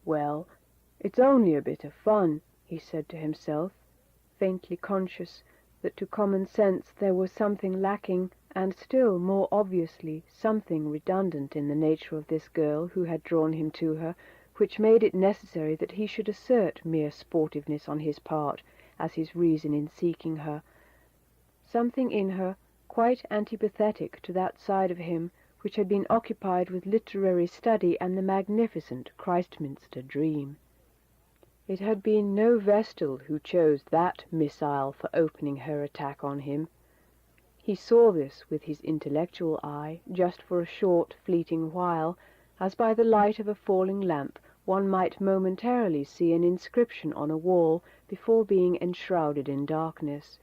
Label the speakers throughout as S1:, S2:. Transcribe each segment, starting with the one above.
S1: Well, it's only a bit of fun, he said to himself, faintly conscious that to common sense there was something lacking, and still more obviously something redundant in the nature of this girl who had drawn him to her, which made it necessary that he should assert mere sportiveness on his part as his reason in seeking her. Something in her quite antipathetic to that side of him which had been occupied with literary study and the magnificent Christminster dream. It had been no Vestal who chose that missile for opening her attack on him. He saw this with his intellectual eye just for a short, fleeting while, as by the light of a falling lamp one might momentarily see an inscription on a wall before being enshrouded in darkness.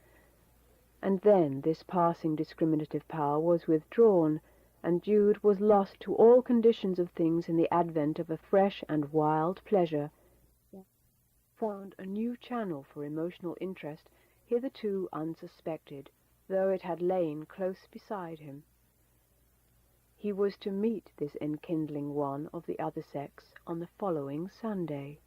S1: And then this passing discriminative power was withdrawn, and Jude was lost to all conditions of things in the advent of a fresh and wild pleasure, found a new channel for emotional interest hitherto unsuspected, though it had lain close beside him. He was to meet this enkindling one of the other sex on the following Sunday.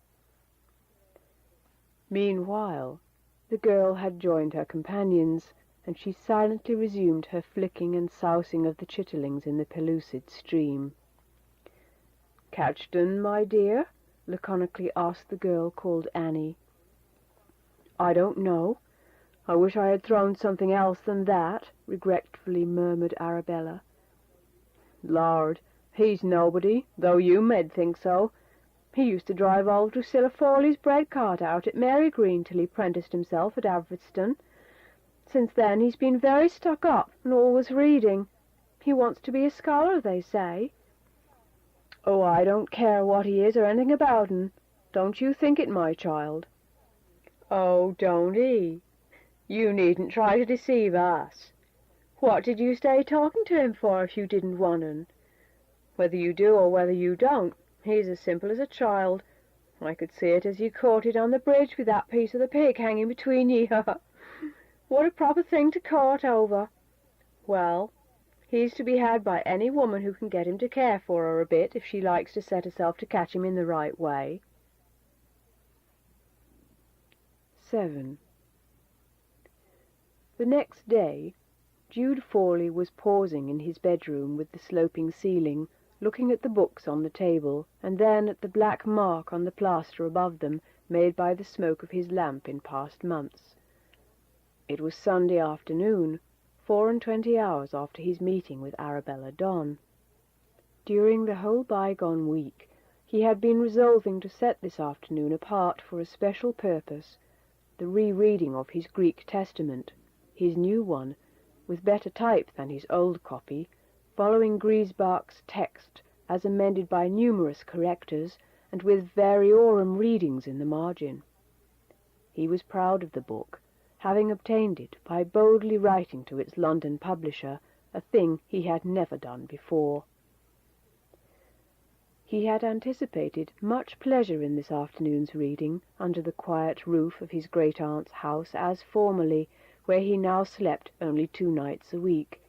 S1: Meanwhile, the girl had joined her companions, and she silently resumed her flicking and sousing of the chitterlings in the pellucid stream. "Catchton, my dear?" laconically asked the girl called Annie. "I don't know. I wish I had thrown something else than that," regretfully murmured Arabella. "Lord, he's nobody, though you med think so. He used to drive old Drusilla Fawley's bread cart out at Mary Green till he prenticed himself at Averstone. Since then he's been very stuck up and always reading. He wants to be a scholar, they say." "Oh, I don't care what he is or anything about un. Don't you think it, my child?" "Oh, don't he? You needn't try to deceive us. What did you stay talking to him for if you didn't want un? Whether you do or whether you don't, he's as simple as a child. I could see it as you courted on the bridge with that piece of the pig hanging between ye. What a proper thing to court over! Well, he's to be had by any woman who can get him to care for her a bit if she likes to set herself to catch him in the right way." 7. The next day, Jude Fawley was pausing in his bedroom with the sloping ceiling, looking at the books on the table, and then at the black mark on the plaster above them, made by the smoke of his lamp in past months. It was Sunday afternoon, 24 hours after his meeting with Arabella Donn. During the whole bygone week, he had been resolving to set this afternoon apart for a special purpose, the rereading of his Greek Testament, his new one, with better type than his old copy, following Griesbach's text as amended by numerous correctors, and with variorum readings in the margin. He was proud of the book, having obtained it by boldly writing to its London publisher, a thing he had never done before. He had anticipated much pleasure in this afternoon's reading under the quiet roof of his great-aunt's house as formerly, where he now slept only 2 nights a week.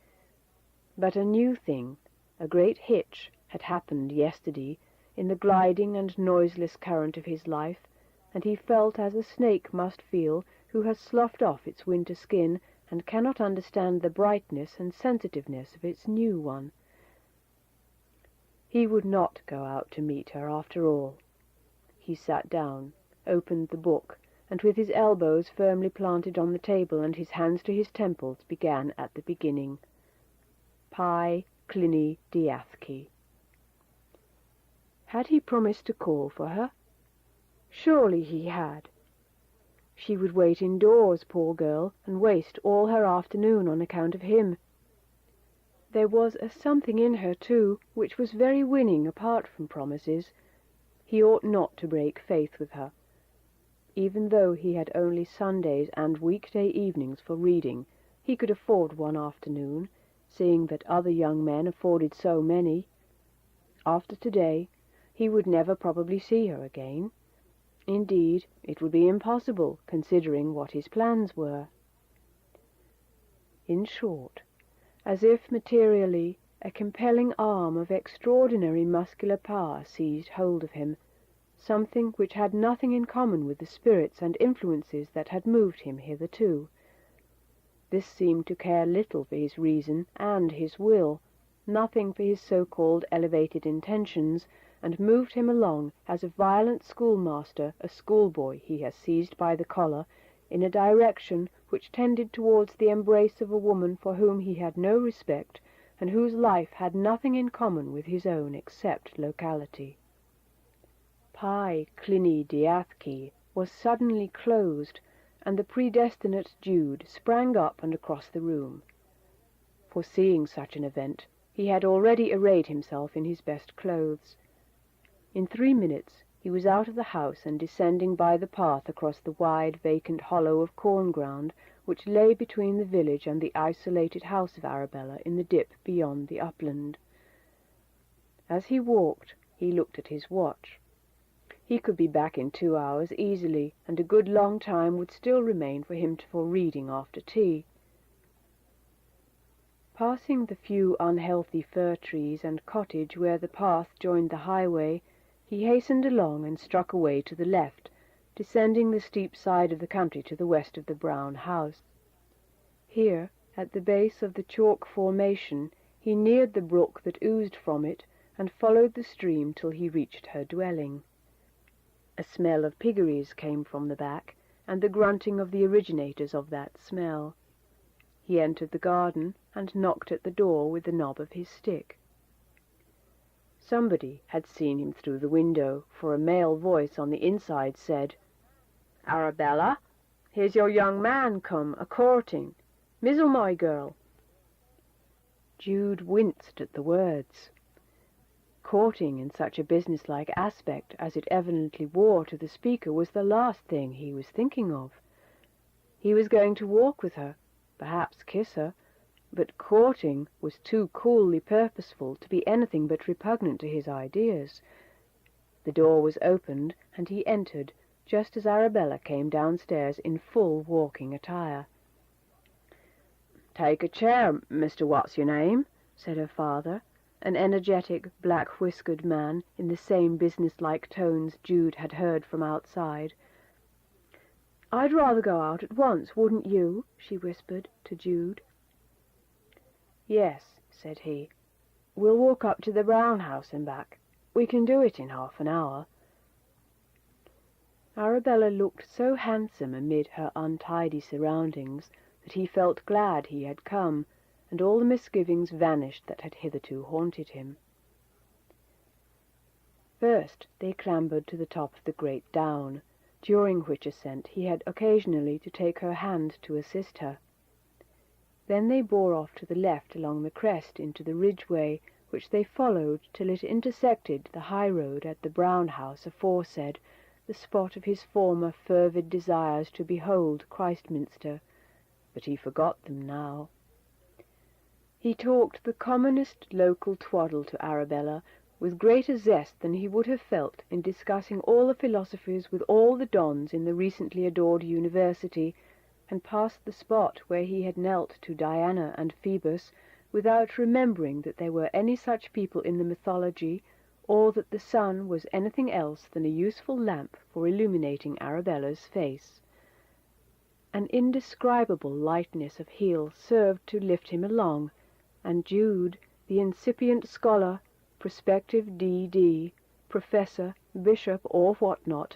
S1: But a new thing, a great hitch, had happened yesterday in the gliding and noiseless current of his life, and he felt as a snake must feel who has sloughed off its winter skin and cannot understand the brightness and sensitiveness of its new one. He would not go out to meet her after all. He sat down, opened the book, and with his elbows firmly planted on the table and his hands to his temples began at the beginning. Pi Clini Diatheke. Had he promised to call for her? Surely he had. She would wait indoors, poor girl, and waste all her afternoon on account of him. There was a something in her, too, which was very winning apart from promises. He ought not to break faith with her. Even though he had only Sundays and weekday evenings for reading, he could afford one afternoon, seeing that other young men afforded so many. After today, he would never probably see her again. Indeed, it would be impossible, considering what his plans were. In short, as if materially, a compelling arm of extraordinary muscular power seized hold of him, something which had nothing in common with the spirits and influences that had moved him hitherto. This seemed to care little for his reason and his will, nothing for his so-called elevated intentions, and moved him along as a violent schoolmaster a schoolboy he has seized by the collar, in a direction which tended towards the embrace of a woman for whom he had no respect, and whose life had nothing in common with his own except locality. Pi Clini Diathki was suddenly closed, and the predestinate Jude sprang up and across the room. Foreseeing such an event, he had already arrayed himself in his best clothes. In 3 minutes he was out of the house and descending by the path across the wide vacant hollow of corn ground which lay between the village and the isolated house of Arabella in the dip beyond the upland. As he walked, he looked at his watch. He could be back in 2 hours easily, and a good long time would still remain for him for reading after tea. Passing the few unhealthy fir trees and cottage where the path joined the highway, he hastened along and struck away to the left, descending the steep side of the country to the west of the brown house. Here, at the base of the chalk formation, he neared the brook that oozed from it, and followed the stream till he reached her dwelling. A smell of piggeries came from the back, and the grunting of the originators of that smell. He entered the garden, and knocked at the door with the knob of his stick. Somebody had seen him through the window, for a male voice on the inside said, "Arabella, here's your young man come a-courting. Mizzle, my girl." Jude winced at the words. Courting in such a businesslike aspect as it evidently wore to the speaker was the last thing he was thinking of. He was going to walk with her, perhaps kiss her, but courting was too coolly purposeful to be anything but repugnant to his ideas. The door was opened, and he entered, just as Arabella came downstairs in full walking attire. "Take a chair, Mr. What's-your-name," said her father, an energetic, black-whiskered man, in the same businesslike tones Jude had heard from outside. "I'd rather go out at once, wouldn't you?" she whispered to Jude. "Yes," said he. "We'll walk up to the Brown House and back. We can do it in half an hour." Arabella looked so handsome amid her untidy surroundings that he felt glad he had come, and all the misgivings vanished that had hitherto haunted him. First they clambered to the top of the great down, during which ascent he had occasionally to take her hand to assist her. Then they bore off to the left along the crest into the ridgeway, which they followed till it intersected the high road at the Brown House aforesaid, the spot of his former fervid desires to behold Christminster, but he forgot them now. He talked the commonest local twaddle to Arabella, with greater zest than he would have felt in discussing all the philosophies with all the dons in the recently adored university, and passed the spot where he had knelt to Diana and Phoebus, without remembering that there were any such people in the mythology, or that the sun was anything else than a useful lamp for illuminating Arabella's face. An indescribable lightness of heel served to lift him along, and Jude, the incipient scholar, prospective D.D., professor, bishop, or what not,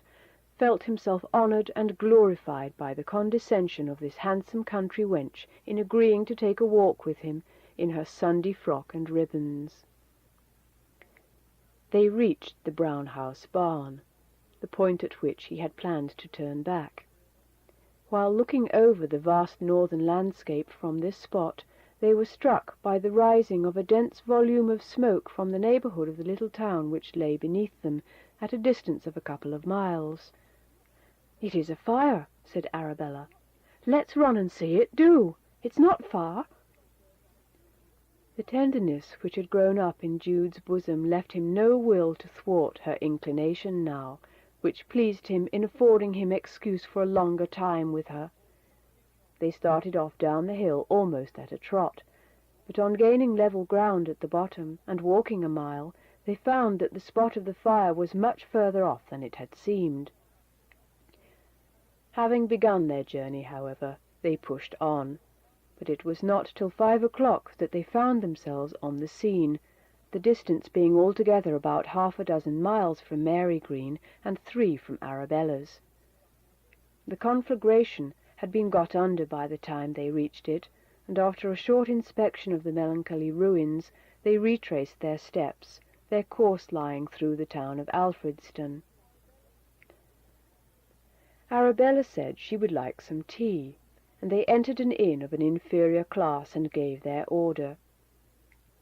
S1: felt himself honoured and glorified by the condescension of this handsome country wench in agreeing to take a walk with him in her Sunday frock and ribbons. They reached the Brown House barn, the point at which he had planned to turn back. While looking over the vast northern landscape from this spot, they were struck by the rising of a dense volume of smoke from the neighbourhood of the little town which lay beneath them, at a distance of a couple of miles. "It is a fire," said Arabella. "Let's run and see it, do. It's not far." The tenderness which had grown up in Jude's bosom left him no will to thwart her inclination now, which pleased him in affording him excuse for a longer time with her. They started off down the hill almost at a trot, but on gaining level ground at the bottom, and walking a mile, they found that the spot of the fire was much further off than it had seemed. Having begun their journey, however, they pushed on, but it was not till 5 o'clock that they found themselves on the scene, the distance being altogether about 6 miles from Mary Green and 3 from Arabella's. The conflagration had been got under by the time they reached it, and after a short inspection of the melancholy ruins, they retraced their steps, their course lying through the town of Alfredston. Arabella said she would like some tea, and they entered an inn of an inferior class and gave their order.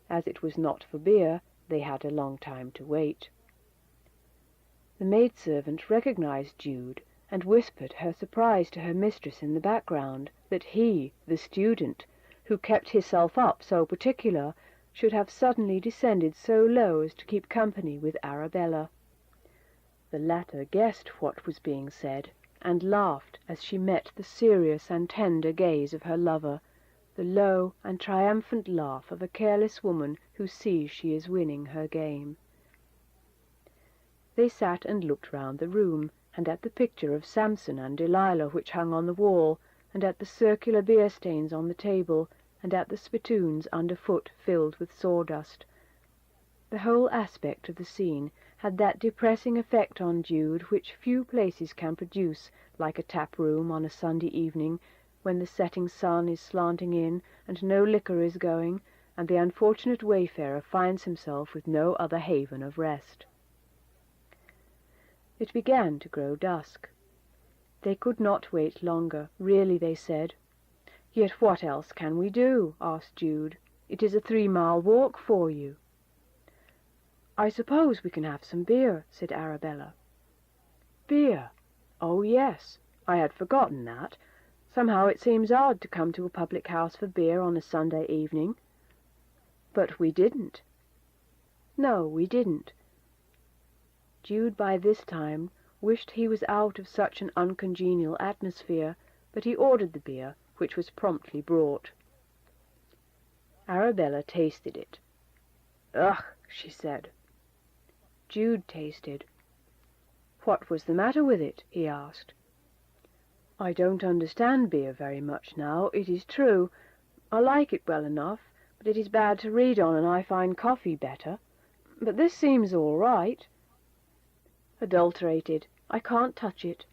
S1: As it was not for beer, they had a long time to wait. The maidservant recognized Jude, and whispered her surprise to her mistress in the background, that he, the student, who kept hisself up so particular, should have suddenly descended so low as to keep company with Arabella. The latter guessed what was being said, and laughed as she met the serious and tender gaze of her lover, the low and triumphant laugh of a careless woman who sees she is winning her game. They sat and looked round the room, and at the picture of Samson and Delilah which hung on the wall, and at the circular beer stains on the table, and at the spittoons underfoot filled with sawdust. The whole aspect of the scene had that depressing effect on Jude which few places can produce, like a tap-room on a Sunday evening, when the setting sun is slanting in, and no liquor is going, and the unfortunate wayfarer finds himself with no other haven of rest. It began to grow dusk. They could not wait longer, really, they said. "Yet what else can we do?" asked Jude. "It is a 3-mile walk for you." "I suppose we can have some beer," said Arabella. "Beer? Oh, yes. I had forgotten that. Somehow it seems odd to come to a public house for beer on a Sunday evening." "But we didn't." "No, we didn't." Jude by this time wished he was out of such an uncongenial atmosphere, but he ordered the beer, which was promptly brought. Arabella tasted it. "Ugh," she said. Jude tasted. What was the matter with it? He asked. "I don't understand beer very much now, it is true. I like it well enough, but it is bad to read on, and I find coffee better. But this seems all right." "Adulterated. I can't touch it."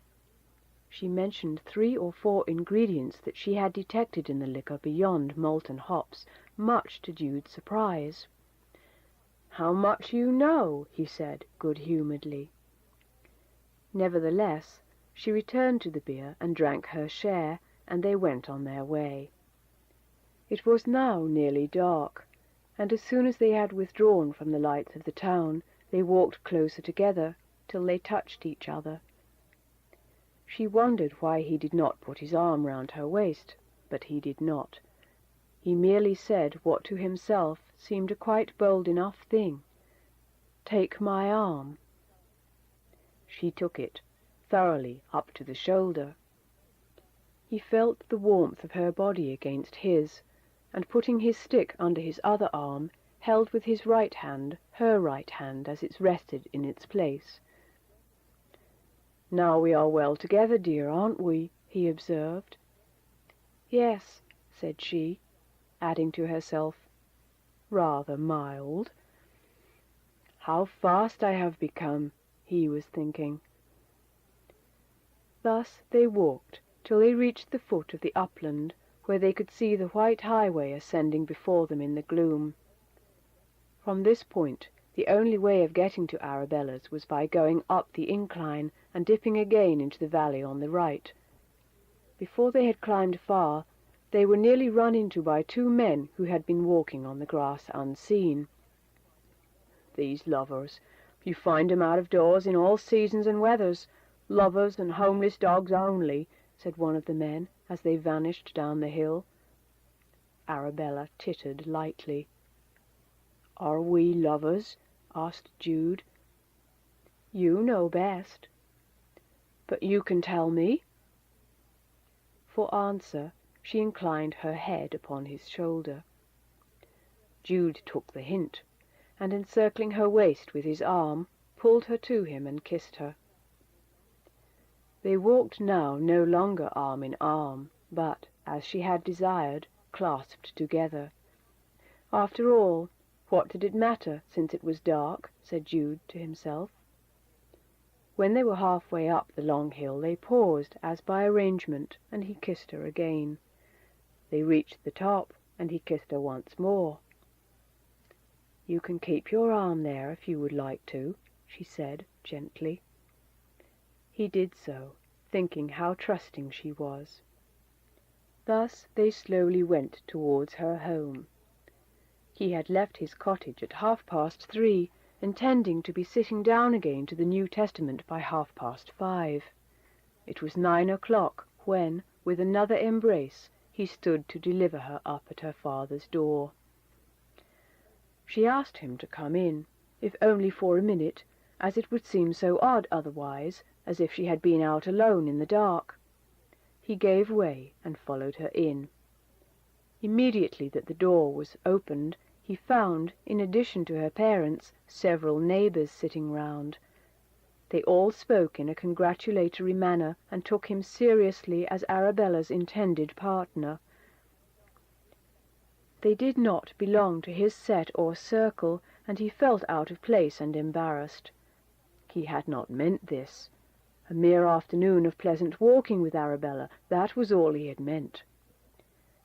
S1: She mentioned 3 or 4 ingredients that she had detected in the liquor beyond malt and hops, much to Jude's surprise. "How much you know," he said good-humouredly. Nevertheless, she returned to the beer and drank her share, and they went on their way. It was now nearly dark, and as soon as they had withdrawn from the lights of the town, they walked closer together, till they touched each other. She wondered why he did not put his arm round her waist, but he did not. He merely said what to himself seemed a quite bold enough thing. "Take my arm." She took it, thoroughly up to the shoulder. He felt the warmth of her body against his, and putting his stick under his other arm, held with his right hand her right hand as it rested in its place. "Now we are well together, dear, aren't we?" he observed. "Yes," said she, adding to herself, "rather mild." "How fast I have become," he was thinking. Thus they walked till they reached the foot of the upland, where they could see the white highway ascending before them in the gloom. From this point the only way of getting to Arabella's was by going up the incline and dipping again into the valley on the right. Before they had climbed far, they were nearly run into by 2 men who had been walking on the grass unseen. "These lovers. You find 'em out of doors in all seasons and weathers. Lovers and homeless dogs only," said one of the men, as they vanished down the hill. Arabella tittered lightly. "Are we lovers?" asked Jude. "You know best." "But you can tell me?" For answer she inclined her head upon his shoulder. Jude took the hint, and encircling her waist with his arm, pulled her to him and kissed her. They walked now no longer arm in arm, but, as she had desired, clasped together. After all, what did it matter, since it was dark? Said Jude to himself. When they were halfway up the long hill, they paused, as by arrangement, and he kissed her again. They reached the top, and he kissed her once more. "You can keep your arm there if you would like to," she said gently. He did so, thinking how trusting she was. Thus they slowly went towards her home. He had left his cottage at 3:30, intending to be sitting down again to the New Testament by 5:30. It was 9 o'clock when, with another embrace, he stood to deliver her up at her father's door. She asked him to come in, if only for a minute, as it would seem so odd otherwise, as if she had been out alone in the dark. He gave way and followed her in. Immediately that the door was opened, he found, in addition to her parents, several neighbours sitting round. They all spoke in a congratulatory manner, and took him seriously as Arabella's intended partner. They did not belong to his set or circle, and he felt out of place and embarrassed. He had not meant this. A mere afternoon of pleasant walking with Arabella, that was all he had meant.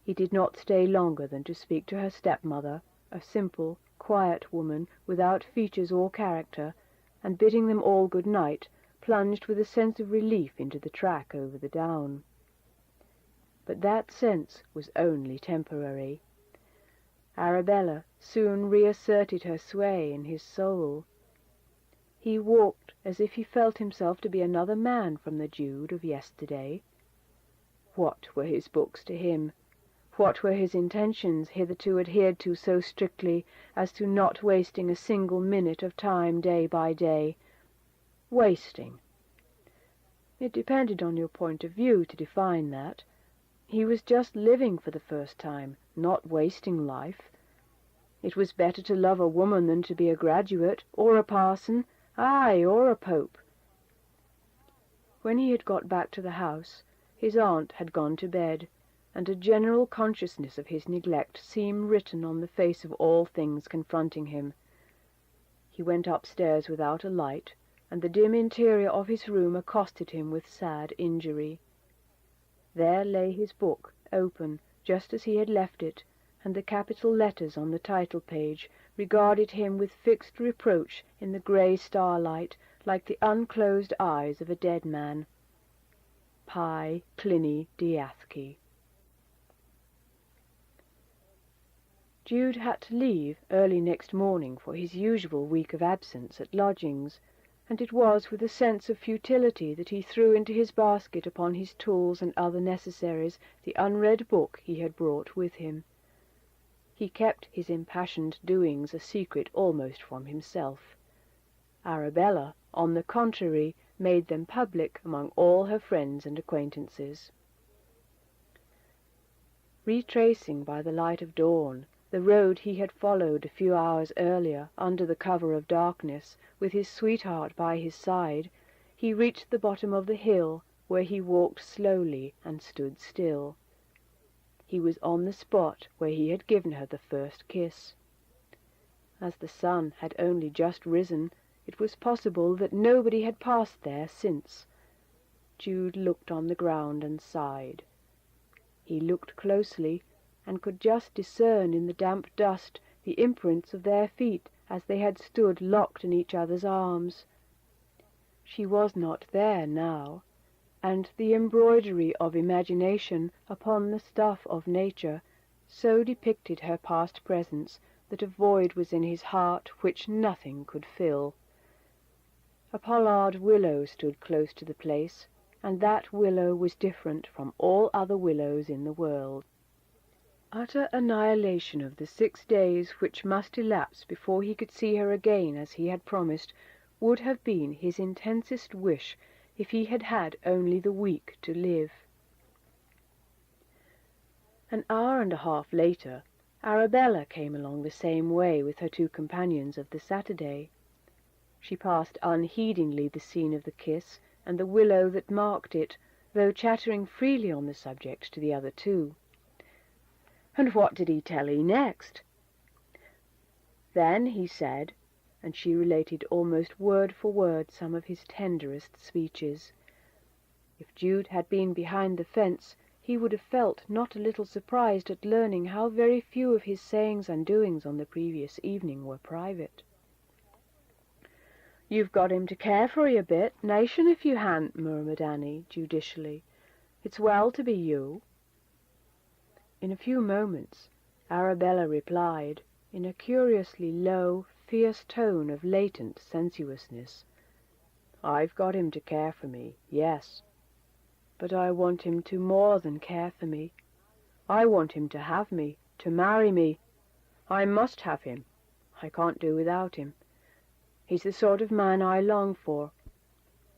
S1: He did not stay longer than to speak to her stepmother, a simple, quiet woman without features or character, and bidding them all good night, plunged with a sense of relief into the track over the down. But that sense was only temporary. Arabella soon reasserted her sway in his soul. He walked as if he felt himself to be another man from the Jude of yesterday. What were his books to him? What were his intentions, hitherto adhered to so strictly as to not wasting a single minute of time day by day? Wasting. It depended on your point of view to define that. He was just living for the first time, not wasting life. It was better to love a woman than to be a graduate, or a parson, aye, or a pope. When he had got back to the house, his aunt had gone to bed, and a general consciousness of his neglect seemed written on the face of all things confronting him. He went upstairs without a light, and the dim interior of his room accosted him with sad injury. There lay his book, open, just as he had left it, and the capital letters on the title page regarded him with fixed reproach in the grey starlight, like the unclosed eyes of a dead man. Pi Clini Diatheke. Jude had to leave early next morning for his usual week of absence at lodgings, and it was with a sense of futility that he threw into his basket upon his tools and other necessaries the unread book he had brought with him. He kept his impassioned doings a secret almost from himself. Arabella, on the contrary, made them public among all her friends and acquaintances. Retracing by the light of dawn the road he had followed a few hours earlier under the cover of darkness, with his sweetheart by his side, he reached the bottom of the hill, where he walked slowly and stood still. He was on the spot where he had given her the first kiss. As the sun had only just risen, it was possible that nobody had passed there since. Jude looked on the ground and sighed. He looked closely, and could just discern in the damp dust the imprints of their feet as they had stood locked in each other's arms. She was not there now, and the embroidery of imagination upon the stuff of nature so depicted her past presence that a void was in his heart which nothing could fill. A pollard willow stood close to the place, and that willow was different from all other willows in the world. Utter annihilation of the 6 days which must elapse before he could see her again as he had promised would have been his intensest wish if he had had only the week to live. An hour and a half later, Arabella came along the same way with her two companions of the Saturday. She passed unheedingly the scene of the kiss and the willow that marked it, though chattering freely on the subject to the other two. "And what did he tell 'ee next?" "Then he said," and she related almost word for word some of his tenderest speeches. If Jude had been behind the fence, he would have felt not a little surprised at learning how very few of his sayings and doings on the previous evening were private. "You've got him to care for 'ee a bit, nation if you han't," murmured Annie, judicially. "It's well to be you." In a few moments Arabella replied, in a curiously low, fierce tone of latent sensuousness, "I've got him to care for me, yes. But I want him to more than care for me. I want him to have me, to marry me. I must have him. I can't do without him. He's the sort of man I long for.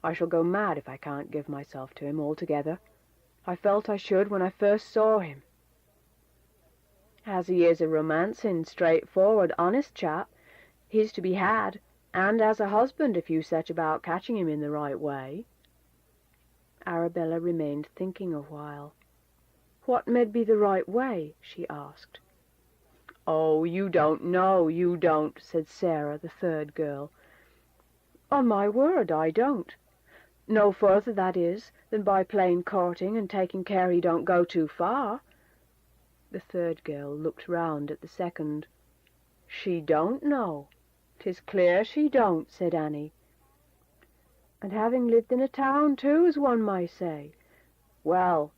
S1: I shall go mad if I can't give myself to him altogether. I felt I should when I first saw him. As he is a romancing, straightforward, honest chap, he's to be had, and as a husband if you set about catching him in the right way." Arabella remained thinking a while. "What med be the right way?" she asked. "Oh, you don't know, you don't," said Sarah, the third girl. "On my word, I don't. No further, that is, than by plain courting and taking care he don't go too far." The third girl looked round at the second. "She don't know. 'Tis clear she don't," said Annie. "And having lived in a town too, as one may say. Well,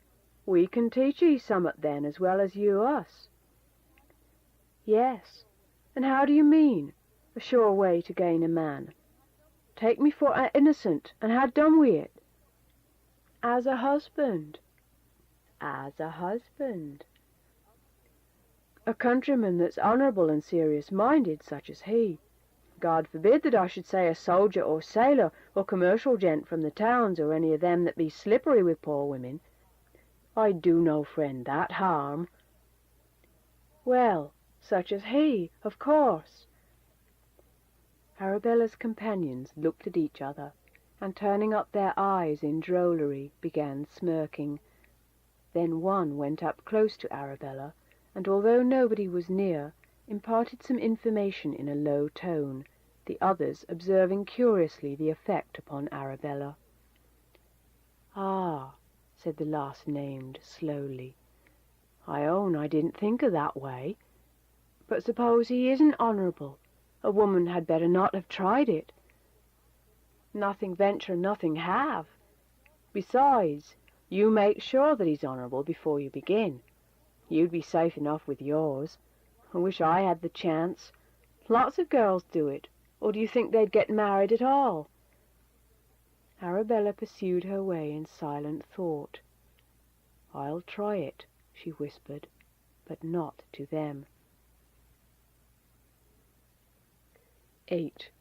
S1: we can teach 'ee summat then, as well as you us." "Yes, and how do you mean, a sure way to gain a man? Take me for a innocent, and ha' done wi' it." "As a husband." "As a husband." "A countryman that's honourable and serious-minded, such as he. God forbid that I should say a soldier or sailor or commercial gent from the towns, or any of them that be slippery with poor women. I'd do no friend that harm." "Well, such as he, of course." Arabella's companions looked at each other, and turning up their eyes in drollery, began smirking. Then one went up close to Arabella, and although nobody was near, imparted some information in a low tone, the others observing curiously the effect upon Arabella. "Ah," said the last named slowly, "I own I didn't think o' that way. But suppose he isn't honourable, a woman had better not have tried it. Nothing venture, nothing have. Besides, you make sure that he's honourable before you begin. You'd be safe enough with yours. I wish I had the chance. Lots of girls do it, or do you think they'd get married at all?" Arabella pursued her way in silent thought. "I'll try it," she whispered, but not to them. 8.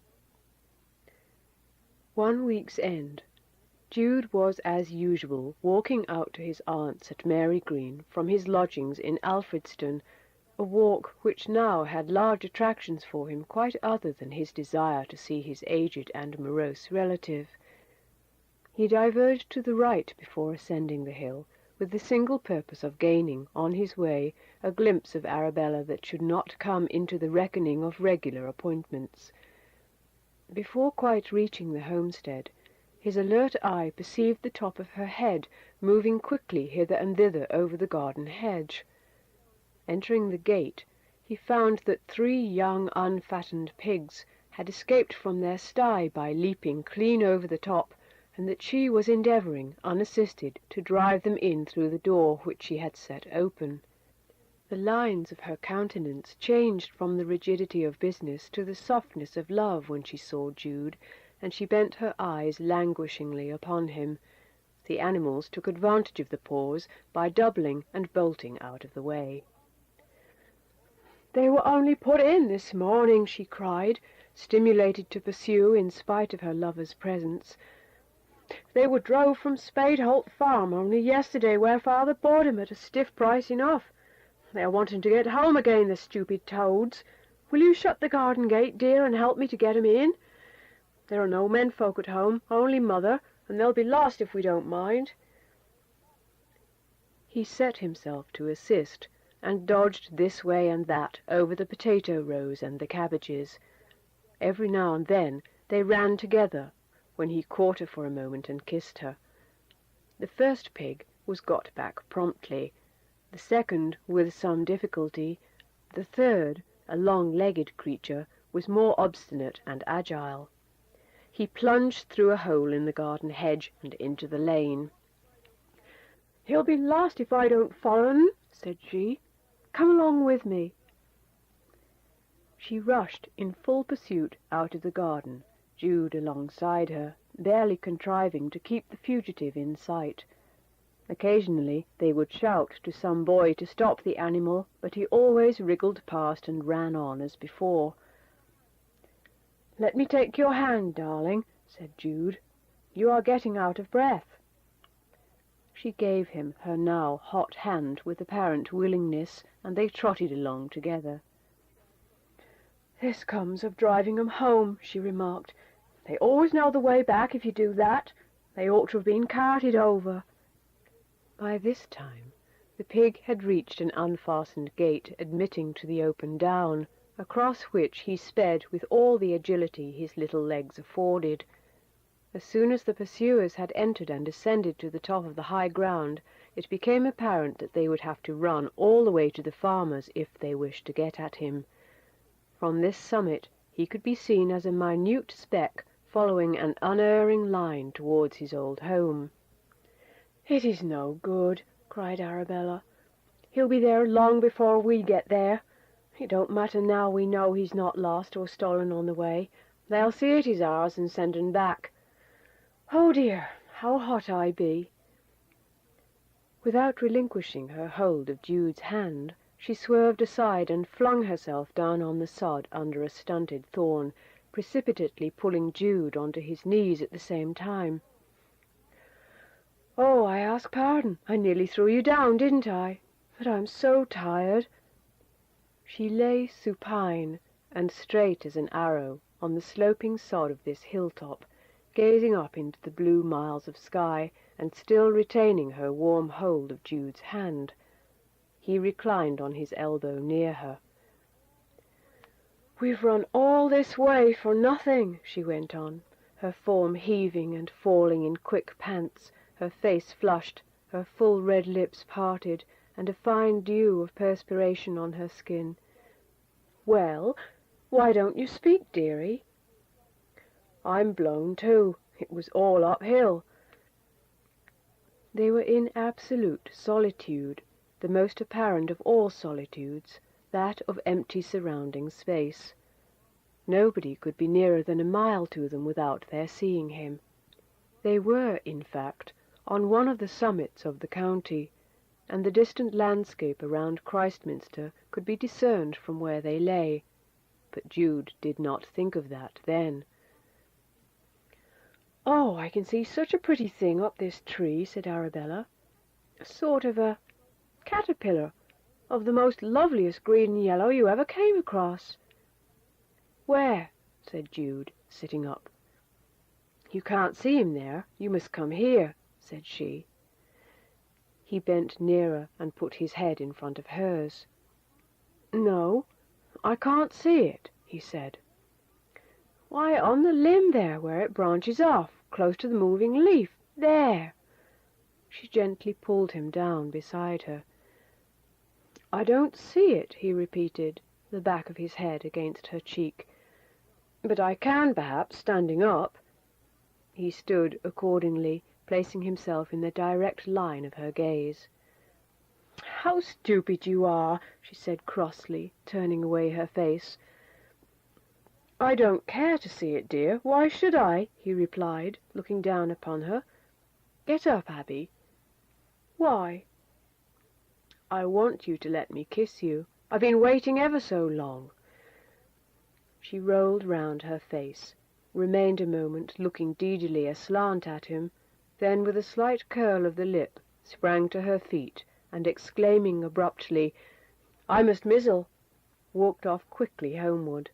S1: One week's end. Jude was as usual walking out to his aunt's at Mary Green from his lodgings in Alfredston, a walk which now had large attractions for him quite other than his desire to see his aged and morose relative. He diverged to the right before ascending the hill, with the single purpose of gaining, on his way, a glimpse of Arabella that should not come into the reckoning of regular appointments. Before quite reaching the homestead, his alert eye perceived the top of her head moving quickly hither and thither over the garden hedge. Entering the gate, he found that 3 young unfattened pigs had escaped from their sty by leaping clean over the top, and that she was endeavouring, unassisted, to drive them in through the door which she had set open. The lines of her countenance changed from the rigidity of business to the softness of love when she saw Jude, and she bent her eyes languishingly upon him. The animals took advantage of the pause by doubling and bolting out of the way. "They were only put in this morning," she cried, stimulated to pursue in spite of her lover's presence. "They were drove from Spadeholt Farm only yesterday, where father bought 'em at a stiff price enough.
S2: They're wanting to get home again, the stupid toads. Will you shut the garden gate, dear, and help me to get 'em in? There are no men folk at home, only Mother, and they'll be lost if we don't mind." He set himself to assist, and dodged this way and that over the potato rows and the cabbages. Every now and then they ran together, when he caught her for a moment and kissed her. The first pig was got back promptly, the second with some difficulty, the third, a long-legged creature, was more obstinate and agile. He plunged through a hole in the garden hedge and into the lane. "He'll be lost if I don't follow him," said she. "Come along with me." She rushed in full pursuit out of the garden, Jude alongside her, barely contriving to keep the fugitive in sight. Occasionally they would shout to some boy to stop the animal, but he always wriggled past and ran on as before. "Let me take your hand, darling," said Jude. "You are getting out of breath." She gave him her now hot hand with apparent willingness, and they trotted along together. "This comes of driving 'em home," she remarked. "They always know the way back if you do that. They ought to have been carted over." By this time the pig had reached an unfastened gate admitting to the open down, across which he sped with all the agility his little legs afforded. As soon as the pursuers had entered and ascended to the top of the high ground, it became apparent that they would have to run all the way to the farmer's if they wished to get at him. From this summit he could be seen as a minute speck following an unerring line towards his old home. "It is no good," cried Arabella. "He'll be there long before we get there. It don't matter now we know he's not lost or stolen on the way. They'll see it is ours and send 'un back. Oh dear, how hot I be!" Without relinquishing her hold of Jude's hand, she swerved aside and flung herself down on the sod under a stunted thorn, precipitately pulling Jude onto his knees at the same time. "Oh, I ask pardon. I nearly threw you down, didn't I? But I'm so tired." She lay supine and straight as an arrow on the sloping sod of this hilltop, gazing up into the blue miles of sky, and still retaining her warm hold of Jude's hand. He reclined on his elbow near her. "We've run all this way for nothing," she went on, her form heaving and falling in quick pants, her face flushed, her full red lips parted, and a fine dew of perspiration on her skin. "Well, why don't you speak, dearie?" "I'm blown too. It was all uphill." They were in absolute solitude, the most apparent of all solitudes, that of empty surrounding space. Nobody could be nearer than a mile to them without their seeing him. They were, in fact, on one of the summits of the county, and the distant landscape around Christminster could be discerned from where they lay. But Jude did not think of that then. "Oh, I can see such a pretty thing up this tree," said Arabella. "A sort of a caterpillar of the most loveliest green and yellow you ever came across." "Where?" said Jude, sitting up. "You can't see him there. You must come here," said she. He bent nearer and put his head in front of hers. "No, I can't see it," he said. "Why, on the limb there, where it branches off, close to the moving leaf, there." She gently pulled him down beside her. "I don't see it," he repeated, the back of his head against her cheek. "But I can, perhaps, standing up." He stood accordingly, placing himself in the direct line of her gaze. "How stupid you are," she said crossly, turning away her face. "I don't care to see it, dear. Why should I?" he replied, looking down upon her. "Get up, Abby." "Why?" "I want you to let me kiss you. I've been waiting ever so long." She rolled round her face, remained a moment looking deedily aslant at him, then with a slight curl of the lip sprang to her feet, and exclaiming abruptly, I must mizzle," walked off quickly homeward.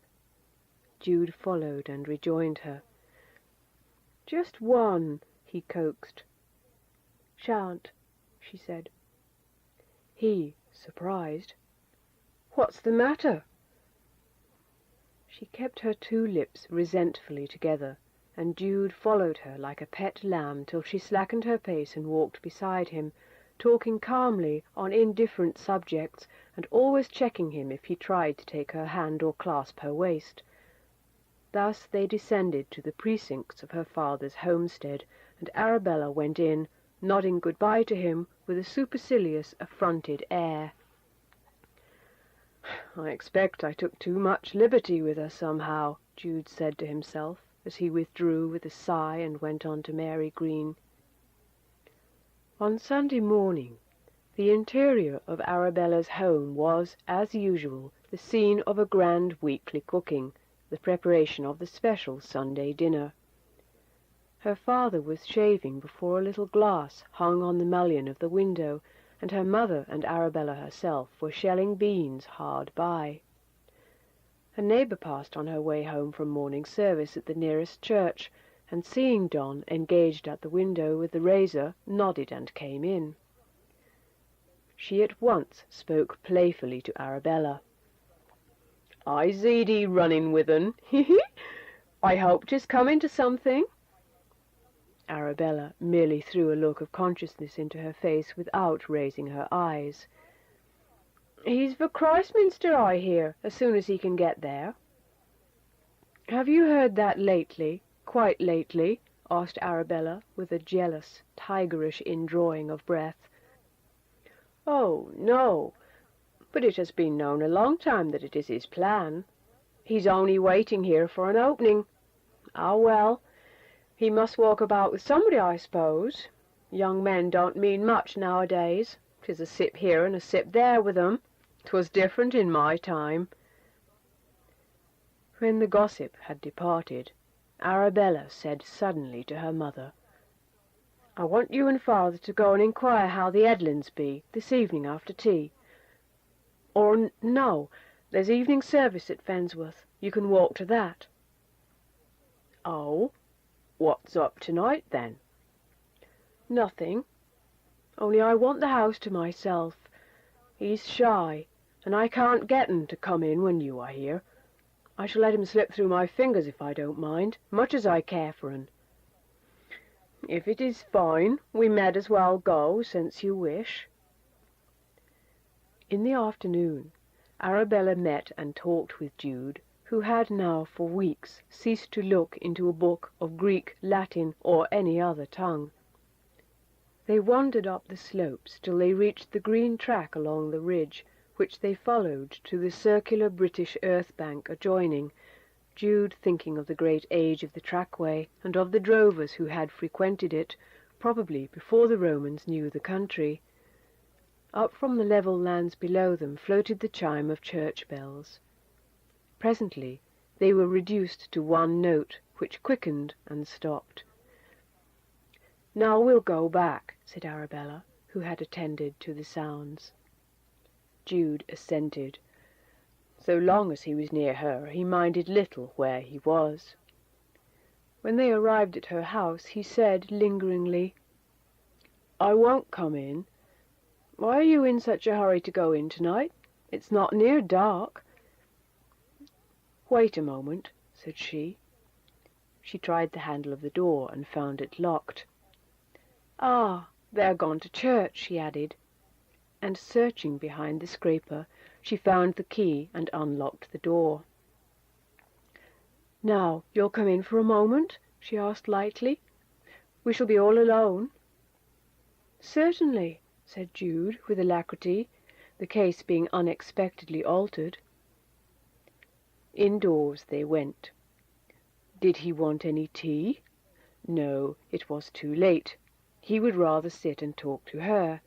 S2: Jude followed and rejoined her. "Just one," he coaxed. "Shan't," she said. He, surprised. "What's the matter?" She kept her two lips resentfully together, and Jude followed her like a pet lamb till she slackened her pace and walked beside him, talking calmly on indifferent subjects, and always checking him if he tried to take her hand or clasp her waist. Thus they descended to the precincts of her father's homestead, and Arabella went in, nodding good-bye to him with a supercilious, affronted air. "I expect I took too much liberty with her somehow," Jude said to himself, as he withdrew with a sigh and went on to Mary Green. On Sunday morning, the interior of Arabella's home was, as usual, the scene of a grand weekly cooking, the preparation of the special Sunday dinner. Her father was shaving before a little glass hung on the mullion of the window, and her mother and Arabella herself were shelling beans hard by. A neighbour passed on her way home from morning service at the nearest church, and seeing Don engaged at the window with the razor, nodded and came in. She at once spoke playfully to Arabella. "I seed 'ee running with un, I hope 'tis coming to something." Arabella merely threw a look of consciousness into her face without raising her eyes. "He's for Christminster, I hear, as soon as he can get there." "Have you heard that lately, quite lately?" asked Arabella, with a jealous, tigerish indrawing of breath. "Oh, no, but it has been known a long time that it is his plan. He's only waiting here for an opening. Ah, well, he must walk about with somebody, I suppose. Young men don't mean much nowadays. 'Tis a sip here and a sip there with 'em. 'Twas different in my time." When the gossip had departed, Arabella said suddenly to her mother, "I want you and father to go and inquire how the Edlins be this evening after tea. Or no, there's evening service at Fensworth. You can walk to that." "Oh, what's up tonight, then?" "Nothing. Only I want the house to myself. He's shy, and I can't get 'n to come in when you are here. I shall let him slip through my fingers if I don't mind, much as I care for 'n." "If it is fine, we med as well go, since you wish." In the afternoon, Arabella met and talked with Jude, who had now for weeks ceased to look into a book of Greek, Latin, or any other tongue. They wandered up the slopes till they reached the green track along the ridge, which they followed to the circular British earth bank adjoining, Jude thinking of the great age of the trackway, and of the drovers who had frequented it, probably before the Romans knew the country. Up from the level lands below them floated the chime of church bells. Presently they were reduced to one note, which quickened and stopped. "Now we'll go back," said Arabella, who had attended to the sounds. Jude assented. So long as he was near her, he minded little where he was. When they arrived at her house, he said lingeringly, "I won't come in. Why are you in such a hurry to go in tonight? It's not near dark." "Wait a moment," said she. She tried the handle of the door and found it locked. "Ah, they're gone to church," she added, and searching behind the scraper, she found the key and unlocked the door. "Now, you'll come in for a moment?" she asked lightly. "We shall be all alone." "Certainly," said Jude with alacrity, the case being unexpectedly altered. Indoors they went. Did he want any tea? No, it was too late. He would rather sit and talk to her.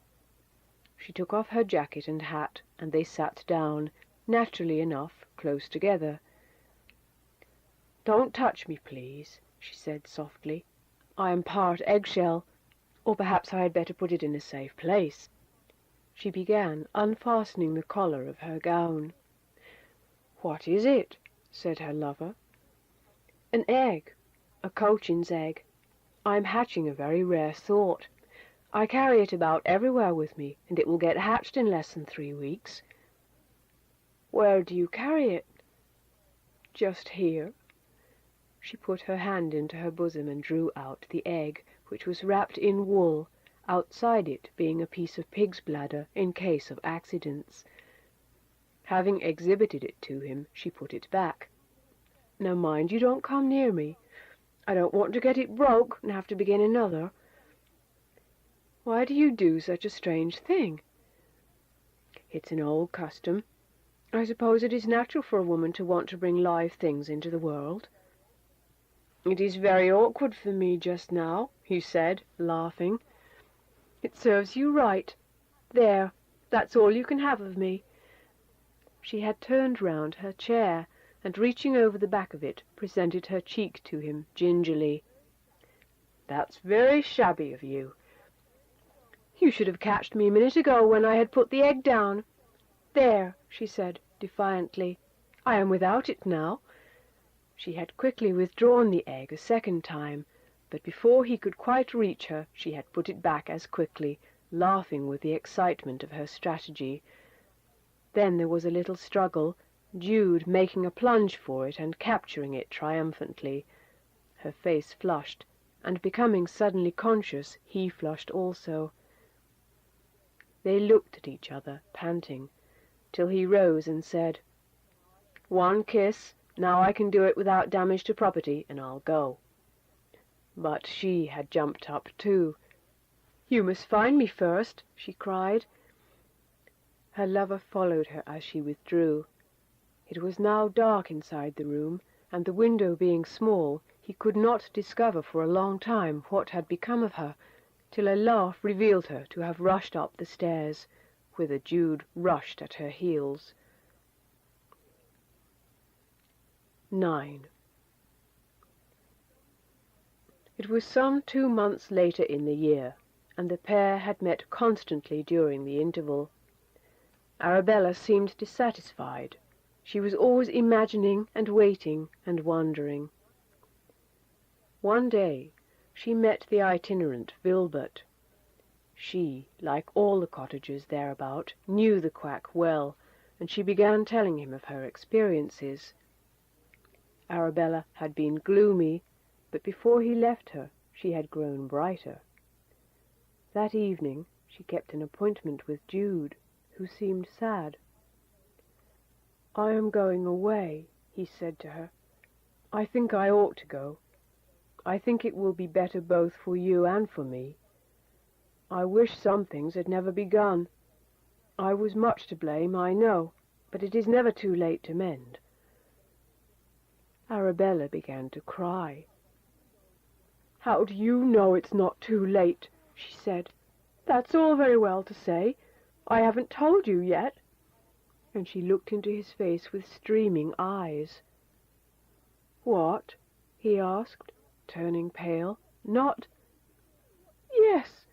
S2: She took off her jacket and hat, and they sat down, naturally enough, close together. "Don't touch me, please," she said softly. "I am part eggshell, or perhaps I had better put it in a safe place." She began unfastening the collar of her gown. "What is it?" said her lover. "An egg, a cochin's egg. I am hatching a very rare sort. I carry it about everywhere with me, and it will get hatched in less than 3 weeks." "Where do you carry it?" "Just here." She put her hand into her bosom and drew out the egg, which was wrapped in wool, outside it being a piece of pig's bladder in case of accidents. Having exhibited it to him, she put it back. "Now mind you don't come near me. I don't want to get it broke and have to begin another." "Why do you do such a strange thing?" "It's an old custom. I suppose it is natural for a woman to want to bring live things into the world." "It is very awkward for me just now," he said, laughing. "It serves you right. There, that's all you can have of me." She had turned round her chair, and reaching over the back of it, presented her cheek to him gingerly. "That's very shabby of you." "You should have catched me a minute ago when I had put the egg down. There," she said defiantly, "I am without it now." She had quickly withdrawn the egg a second time, but before he could quite reach her she had put it back as quickly, laughing with the excitement of her strategy. Then there was a little struggle, Jude making a plunge for it and capturing it triumphantly. Her face flushed, and becoming suddenly conscious, he flushed also. They looked at each other, panting, till he rose and said, "One kiss. Now I can do it without damage to property, and I'll go." But she had jumped up too. "You must find me first," she cried. Her lover followed her as she withdrew. It was now dark inside the room, and the window being small, he could not discover for a long time what had become of her, till a laugh revealed her to have rushed up the stairs, whither Jude rushed at her heels. 9. It was some 2 months later in the year, and the pair had met constantly during the interval. Arabella seemed dissatisfied. She was always imagining and waiting and wondering. One day she met the itinerant Vilbert. She, like all the cottagers thereabout, knew the quack well, and she began telling him of her experiences. Arabella had been gloomy, but before he left her she had grown brighter. That evening she kept an appointment with Jude, who seemed sad. "I am going away," he said to her. "I think I ought to go. I think it will be better both for you and for me. I wish some things had never begun. I was much to blame, I know, but it is never too late to mend." Arabella began to cry. "How do you know it's not too late?" she said. "That's all very well to say. I haven't told you yet." And she looked into his face with streaming eyes. "What?" he asked, turning pale. "Not—" "Yes,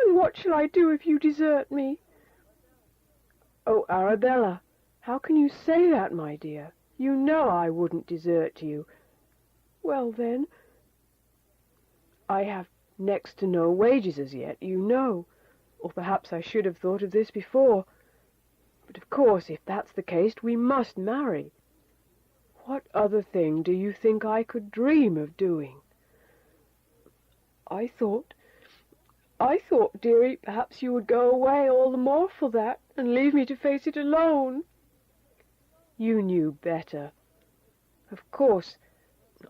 S2: and what shall I do if you desert me?" "Oh, Arabella, how can you say that, my dear? You know I wouldn't desert you." "Well, then—" "I have next to no wages as yet, you know, or perhaps I should have thought of this before. But of course, if that's the case, we must marry. What other thing do you think I could dream of doing?" I thought, dearie, perhaps you would go away all the more for that, and leave me to face it alone." "You knew better. Of course,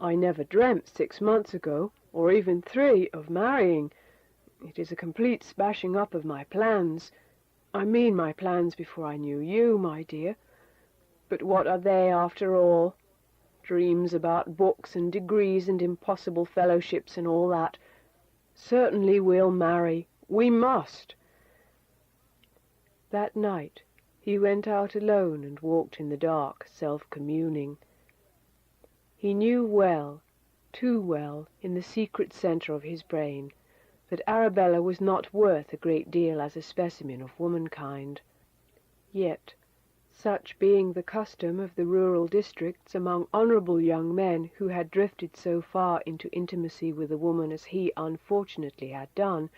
S2: I never dreamt 6 months ago, or even 3, of marrying. It is a complete smashing up of my plans. I mean my plans before I knew you, my dear. But what are they after all? Dreams about books and degrees and impossible fellowships and all that. Certainly we'll marry. We must." That night he went out alone and walked in the dark, self-communing. He knew well, too well, in the secret centre of his brain, that Arabella was not worth a great deal as a specimen of womankind. Yet, such being the custom of the rural districts among honourable young men who had drifted so far into intimacy with a woman as he unfortunately had done,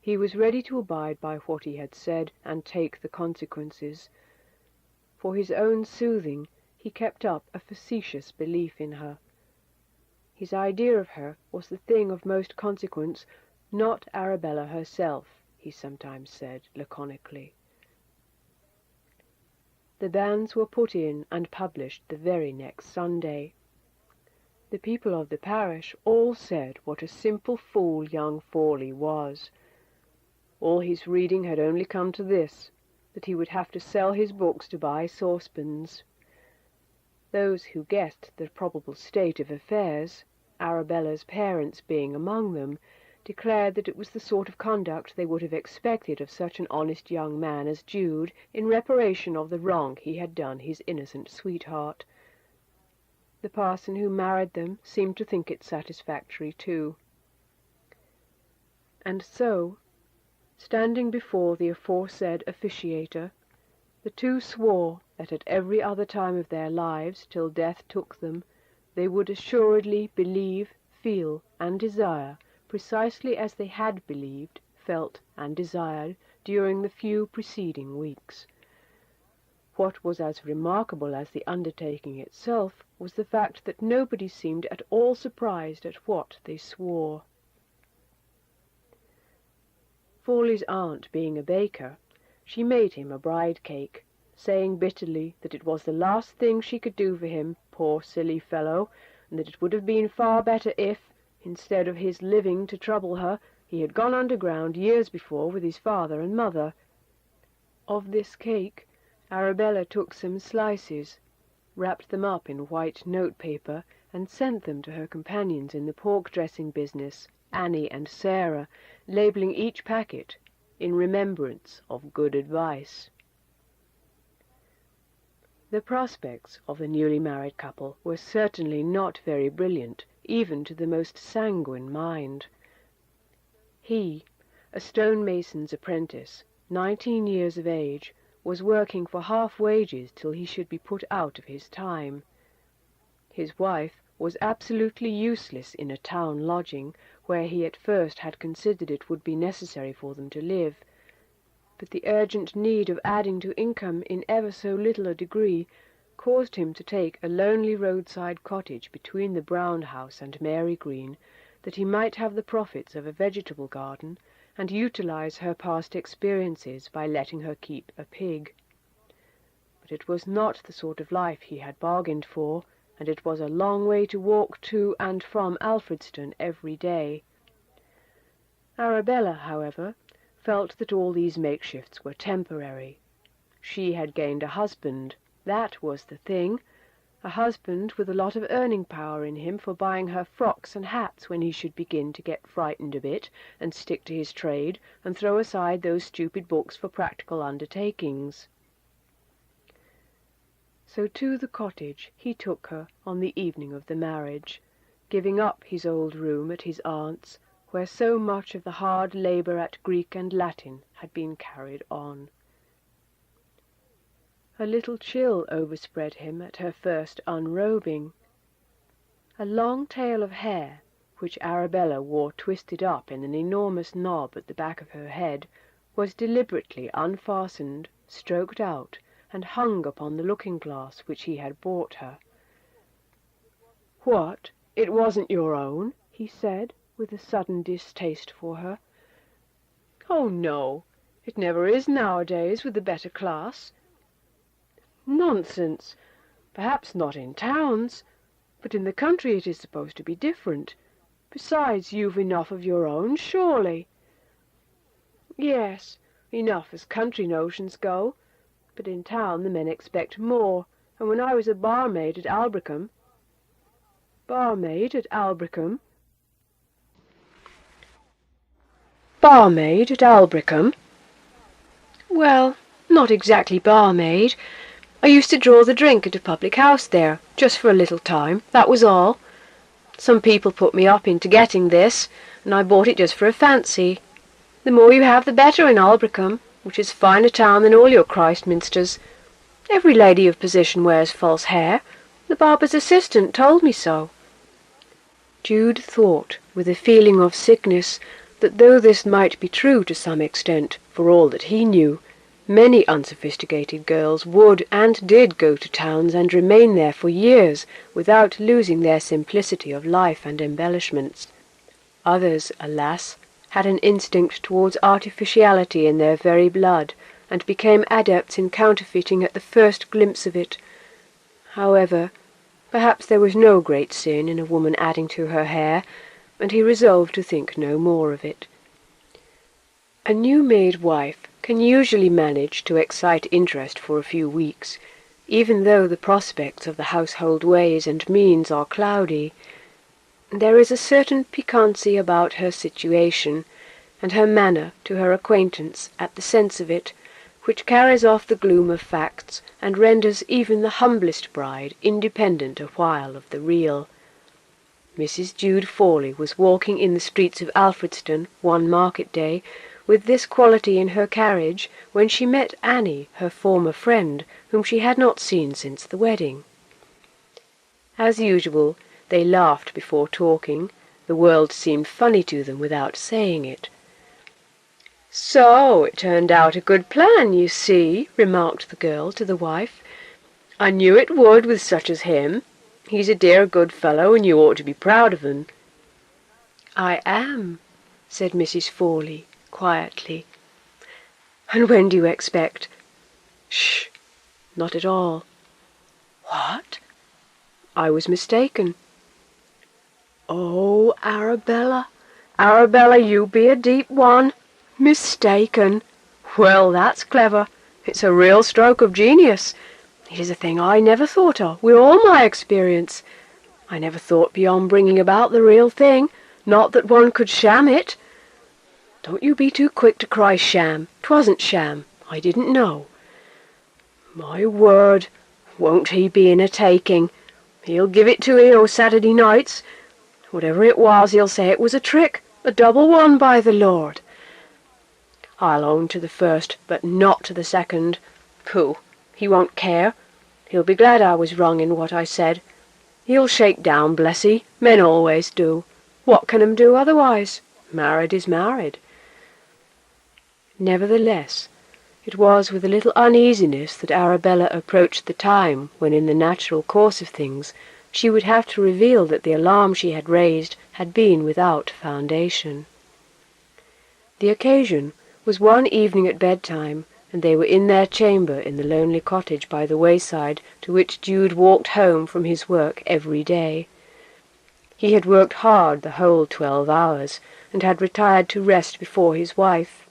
S2: he was ready to abide by what he had said and take the consequences. For his own soothing, he kept up a facetious belief in her. His idea of her was the thing of most consequence, not Arabella herself, he sometimes said laconically. The banns were put in and published the very next Sunday. The people of the parish all said what a simple fool young Fawley was. All his reading had only come to this, that he would have to sell his books to buy saucepans. Those who guessed the probable state of affairs, Arabella's parents being among them, declared that it was the sort of conduct they would have expected of such an honest young man as Jude in reparation of the wrong he had done his innocent sweetheart. The parson who married them seemed to think it satisfactory too. And so, standing before the aforesaid officiator, the two swore that at every other time of their lives, till death took them, they would assuredly believe, feel, and desire precisely as they had believed, felt, and desired during the few preceding weeks. What was as remarkable as the undertaking itself was the fact that nobody seemed at all surprised at what they swore. Fawley's aunt being a baker, she made him a bride cake, saying bitterly that it was the last thing she could do for him, poor silly fellow, and that it would have been far better if, instead of his living to trouble her, he had gone underground years before with his father and mother. Of this cake Arabella took some slices, wrapped them up in white note-paper, and sent them to her companions in the pork-dressing business, Annie and Sarah, labelling each packet, "In remembrance of good advice." The prospects of the newly married couple were certainly not very brilliant, even to the most sanguine mind. He, a stonemason's apprentice, 19 years of age, was working for half wages till he should be put out of his time. His wife was absolutely useless in a town lodging, where he at first had considered it would be necessary for them to live, but the urgent need of adding to income in ever so little a degree caused him to take a lonely roadside cottage between the Brown House and Mary Green, that he might have the profits of a vegetable garden, and utilize her past experiences by letting her keep a pig. But it was not the sort of life he had bargained for, and it was a long way to walk to and from Alfredston every day. Arabella, however, felt that all these makeshifts were temporary. She had gained a husband, that was the thing, a husband with a lot of earning power in him for buying her frocks and hats when he should begin to get frightened a bit, and stick to his trade, and throw aside those stupid books for practical undertakings. So to the cottage he took her on the evening of the marriage, giving up his old room at his aunt's, where so much of the hard labour at Greek and Latin had been carried on. A little chill overspread him at her first unrobing. A long tail of hair, which Arabella wore twisted up in an enormous knob at the back of her head, was deliberately unfastened, stroked out, and hung upon the looking-glass which he had bought her. "What, it wasn't your own?" he said, with a sudden distaste for her. "Oh, no, it never is nowadays with the better class." "Nonsense! Perhaps not in towns, but in the country it is supposed to be different. Besides, you've enough of your own, surely." "Yes, enough as country notions go, but in town the men expect more, and when I was a barmaid at Albrickham—" "Barmaid at Albrickham?" "Barmaid at Albrickham? Well, not exactly barmaid. I used to draw the drink at a public house there, just for a little time, that was all. Some people put me up into getting this, and I bought it just for a fancy. The more you have the better in Aldbrickham, which is a finer town than all your Christminsters. Every lady of position wears false hair. The barber's assistant told me so." Jude thought, with a feeling of sickness, that though this might be true to some extent, for all that he knew, many unsophisticated girls would and did go to towns and remain there for years without losing their simplicity of life and embellishments. Others, alas, had an instinct towards artificiality in their very blood, and became adepts in counterfeiting at the first glimpse of it. However, perhaps there was no great sin in a woman adding to her hair, and he resolved to think no more of it. A new-made wife can usually manage to excite interest for a few weeks, even though the prospects of the household ways and means are cloudy. There is a certain piquancy about her situation, and her manner to her acquaintance at the sense of it, which carries off the gloom of facts, and renders even the humblest bride independent a while of the real. Mrs. Jude Fawley was walking in the streets of Alfredston one market day, with this quality in her carriage, when she met Annie, her former friend, whom she had not seen since the wedding. As usual, they laughed before talking. The world seemed funny to them without saying it. "So it turned out a good plan, you see," remarked the girl to the wife. "I knew it would with such as him. He's a dear good fellow, and you ought to be proud of him." "I am," said Mrs. Fawley, quietly. "And when do you expect—" "Shh! Not at all." "What?" "I was mistaken." "Oh, Arabella, Arabella, you be a deep one. Mistaken! Well, that's clever. It's a real stroke of genius. It is a thing I never thought of, with all my experience. I never thought beyond bringing about the real thing, not that one could sham it. Don't you be too quick to cry sham. 'Twasn't sham. I didn't know. My word, won't he be in a taking? He'll give it to 'ee o' Saturday nights. Whatever it was, he'll say it was a trick, a double one, by the Lord. I'll own to the first, but not to the second. Pooh, he won't care. He'll be glad I was wrong in what I said. He'll shake down, bless 'ee. Men always do. What can 'em do otherwise? Married is married." Nevertheless, it was with a little uneasiness that Arabella approached the time when, in the natural course of things, she would have to reveal that the alarm she had raised had been without foundation. The occasion was one evening at bedtime, and they were in their chamber in the lonely cottage by the wayside to which Jude walked home from his work every day. He had worked hard the whole 12 hours, and had retired to rest before his wife.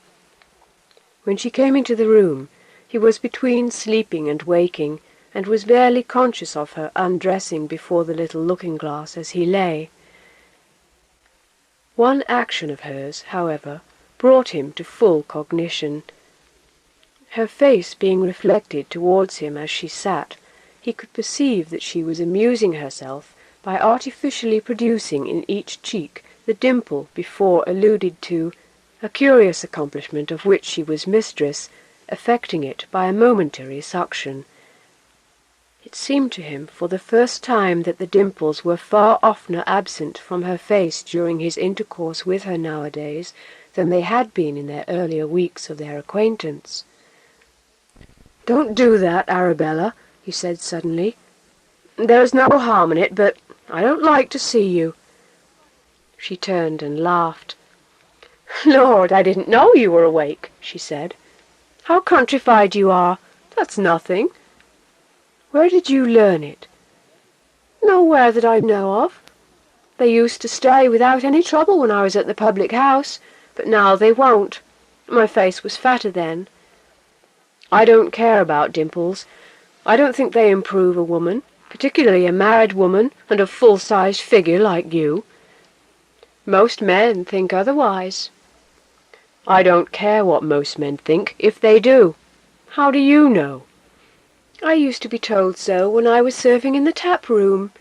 S2: When she came into the room, he was between sleeping and waking, and was barely conscious of her undressing before the little looking-glass as he lay. One action of hers, however, brought him to full cognition. Her face being reflected towards him as she sat, he could perceive that she was amusing herself by artificially producing in each cheek the dimple before alluded to, a curious accomplishment of which she was mistress, effecting it by a momentary suction. It seemed to him for the first time that the dimples were far oftener absent from her face during his intercourse with her nowadays than they had been in their earlier weeks of their acquaintance. "Don't do that, Arabella," he said suddenly. "There's no harm in it, but I don't like to see you." She turned and laughed. "Lord, I didn't know you were awake," she said. "How countrified you are. That's nothing. Where did you learn it?" "Nowhere that I know of. They used to stay without any trouble when I was at the public house, but now they won't. My face was fatter then." "I don't care about dimples. I don't think they improve a woman, particularly a married woman and a full-sized figure like you." "Most men think otherwise." "I don't care what most men think, if they do. How do you know?" "I used to be told so when I was serving in the tap-room."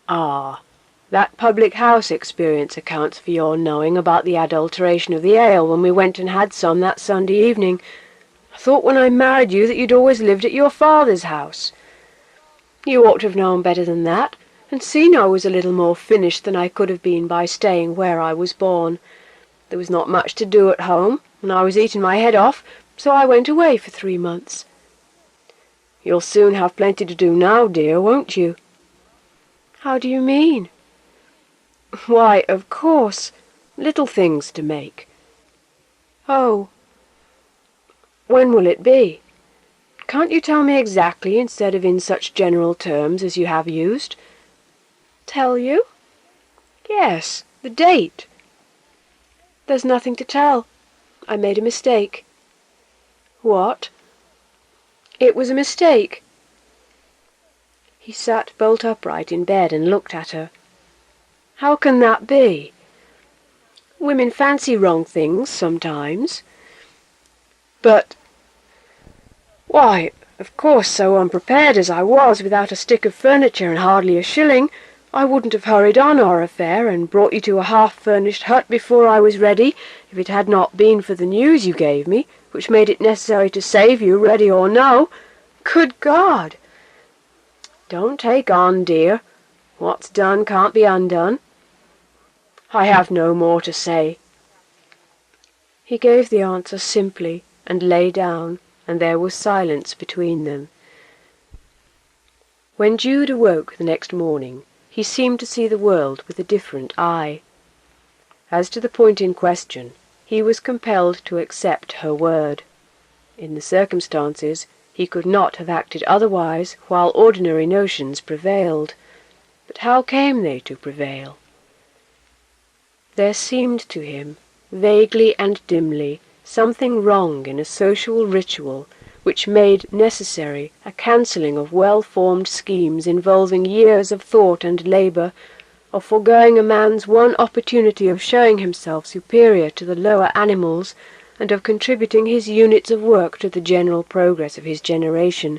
S2: "Ah, That public-house experience accounts for your knowing about the adulteration of the ale when we went and had some that Sunday evening. I thought when I married you that you'd always lived at your father's house. You ought to have known better than that, and seen I was a little more finished than I could have been by staying where I was born. There was not much to do at home, and I was eating my head off, so I went away for 3 months. You'll soon have plenty to do now, dear, won't you? How do you mean? Why, of course, little things to make. Oh, when will it be? Can't you tell me exactly instead of in such general terms as you have used? Tell you? Yes, the date. There's nothing to tell. I made a mistake. What? It was a mistake. He sat bolt upright in bed and looked at her. How can that be? Women fancy wrong things sometimes. But, why, of course, so unprepared as I was, without a stick of furniture and hardly a shilling, I wouldn't have hurried on our affair and brought you to a half-furnished hut before I was ready, if it had not been for the news you gave me, which made it necessary to save you, ready or no. Good God! Don't take on, dear. What's done can't be undone. I have no more to say. He gave the answer simply and lay down, and there was silence between them. When Jude awoke the next morning, he seemed to see the world with a different eye. As to the point in question, he was compelled to accept her word. In the circumstances, he could not have acted otherwise while ordinary notions prevailed. But how came they to prevail? There seemed to him, vaguely and dimly, something wrong in a social ritual which made necessary a cancelling of well-formed schemes involving years of thought and labour, of foregoing a man's one opportunity of showing himself superior to the lower animals, and of contributing his units of work to the general progress of his generation,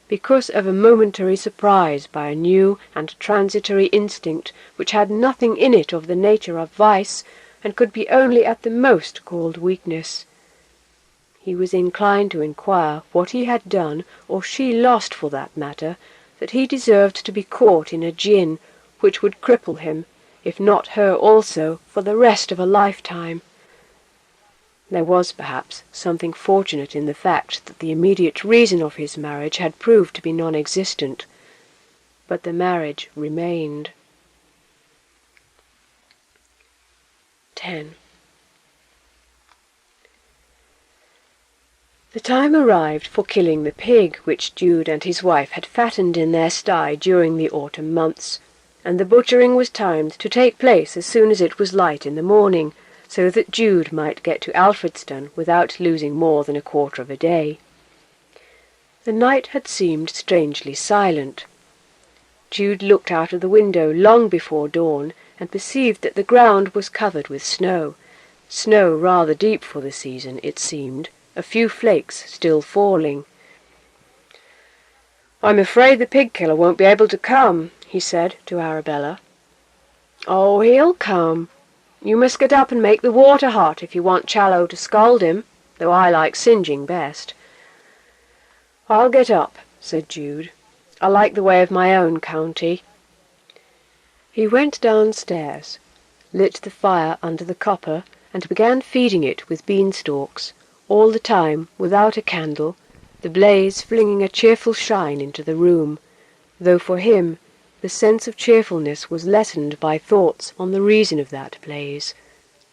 S2: because of a momentary surprise by a new and transitory instinct which had nothing in it of the nature of vice, and could be only at the most called weakness. He was inclined to inquire what he had done, or she lost for that matter, that he deserved to be caught in a gin which would cripple him, if not her also, for the rest of a lifetime. There was, perhaps, something fortunate in the fact that the immediate reason of his marriage had proved to be non-existent, but the marriage remained. 10. The time arrived for killing the pig which Jude and his wife had fattened in their sty during the autumn months, and the butchering was timed to take place as soon as it was light in the morning, so that Jude might get to Alfredston without losing more than a quarter of a day. The night had seemed strangely silent. Jude looked out of the window long before dawn, and perceived that the ground was covered with snow rather deep for the season, it seemed, a few flakes still falling. "I'm afraid the pig-killer won't be able to come," he said to Arabella. "Oh, he'll come. You must get up and make the water hot if you want Challow to scald him, though I like singeing best." "I'll get up," said Jude. "I like the way of my own county." He went downstairs, lit the fire under the copper, and began feeding it with beanstalks, all the time without a candle, the blaze flinging a cheerful shine into the room, though for him the sense of cheerfulness was lessened by thoughts on the reason of that blaze.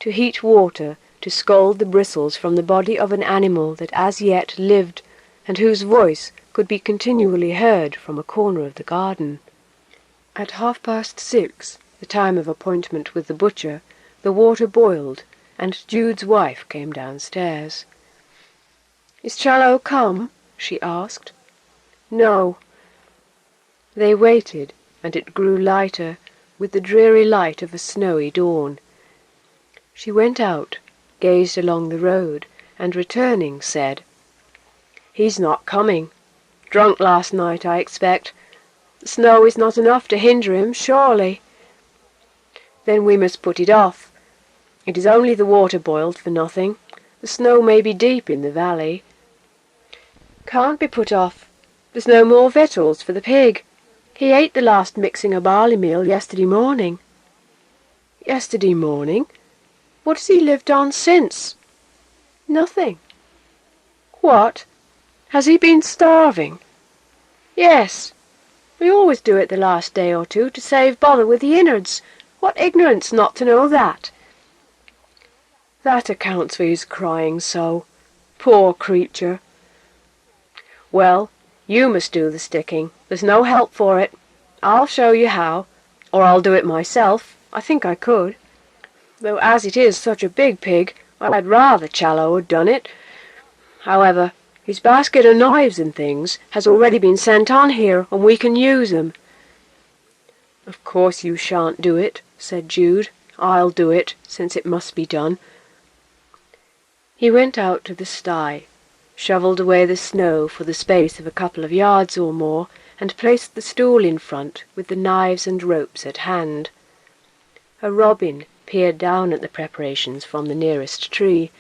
S2: To heat water, to scald the bristles from the body of an animal that as yet lived, and whose voice could be continually heard from a corner of the garden. At 6:30, the time of appointment with the butcher, the water boiled, and Jude's wife came downstairs. "Is Challow come?" she asked. "No." They waited, and it grew lighter, with the dreary light of a snowy dawn. She went out, gazed along the road, and returning said, "He's not coming. Drunk last night, I expect. The snow is not enough to hinder him, surely." Then we must put it off. It is only the water boiled for nothing. The snow may be deep in the valley. Can't be put off. There's no more victuals for the pig. He ate the last mixing of barley meal yesterday morning. Yesterday morning? What has he lived on since? Nothing. What? Has he been starving? Yes. We always do it the last day or two to save bother with the innards. What ignorance not to know that. That accounts for his crying so. Poor creature. Well, you must do the sticking. There's no help for it. I'll show you how, or I'll do it myself. I think I could. Though as it is such a big pig, I'd rather Challow had done it. However, his basket of knives and things has already been sent on here, and we can use 'em. Of course you shan't do it, said Jude. I'll do it, since it must be done. He went out to the sty, shovelled away the snow for the space of a couple of yards or more, and placed the stool in front with the knives and ropes at hand. A robin peered down at the preparations from the nearest tree,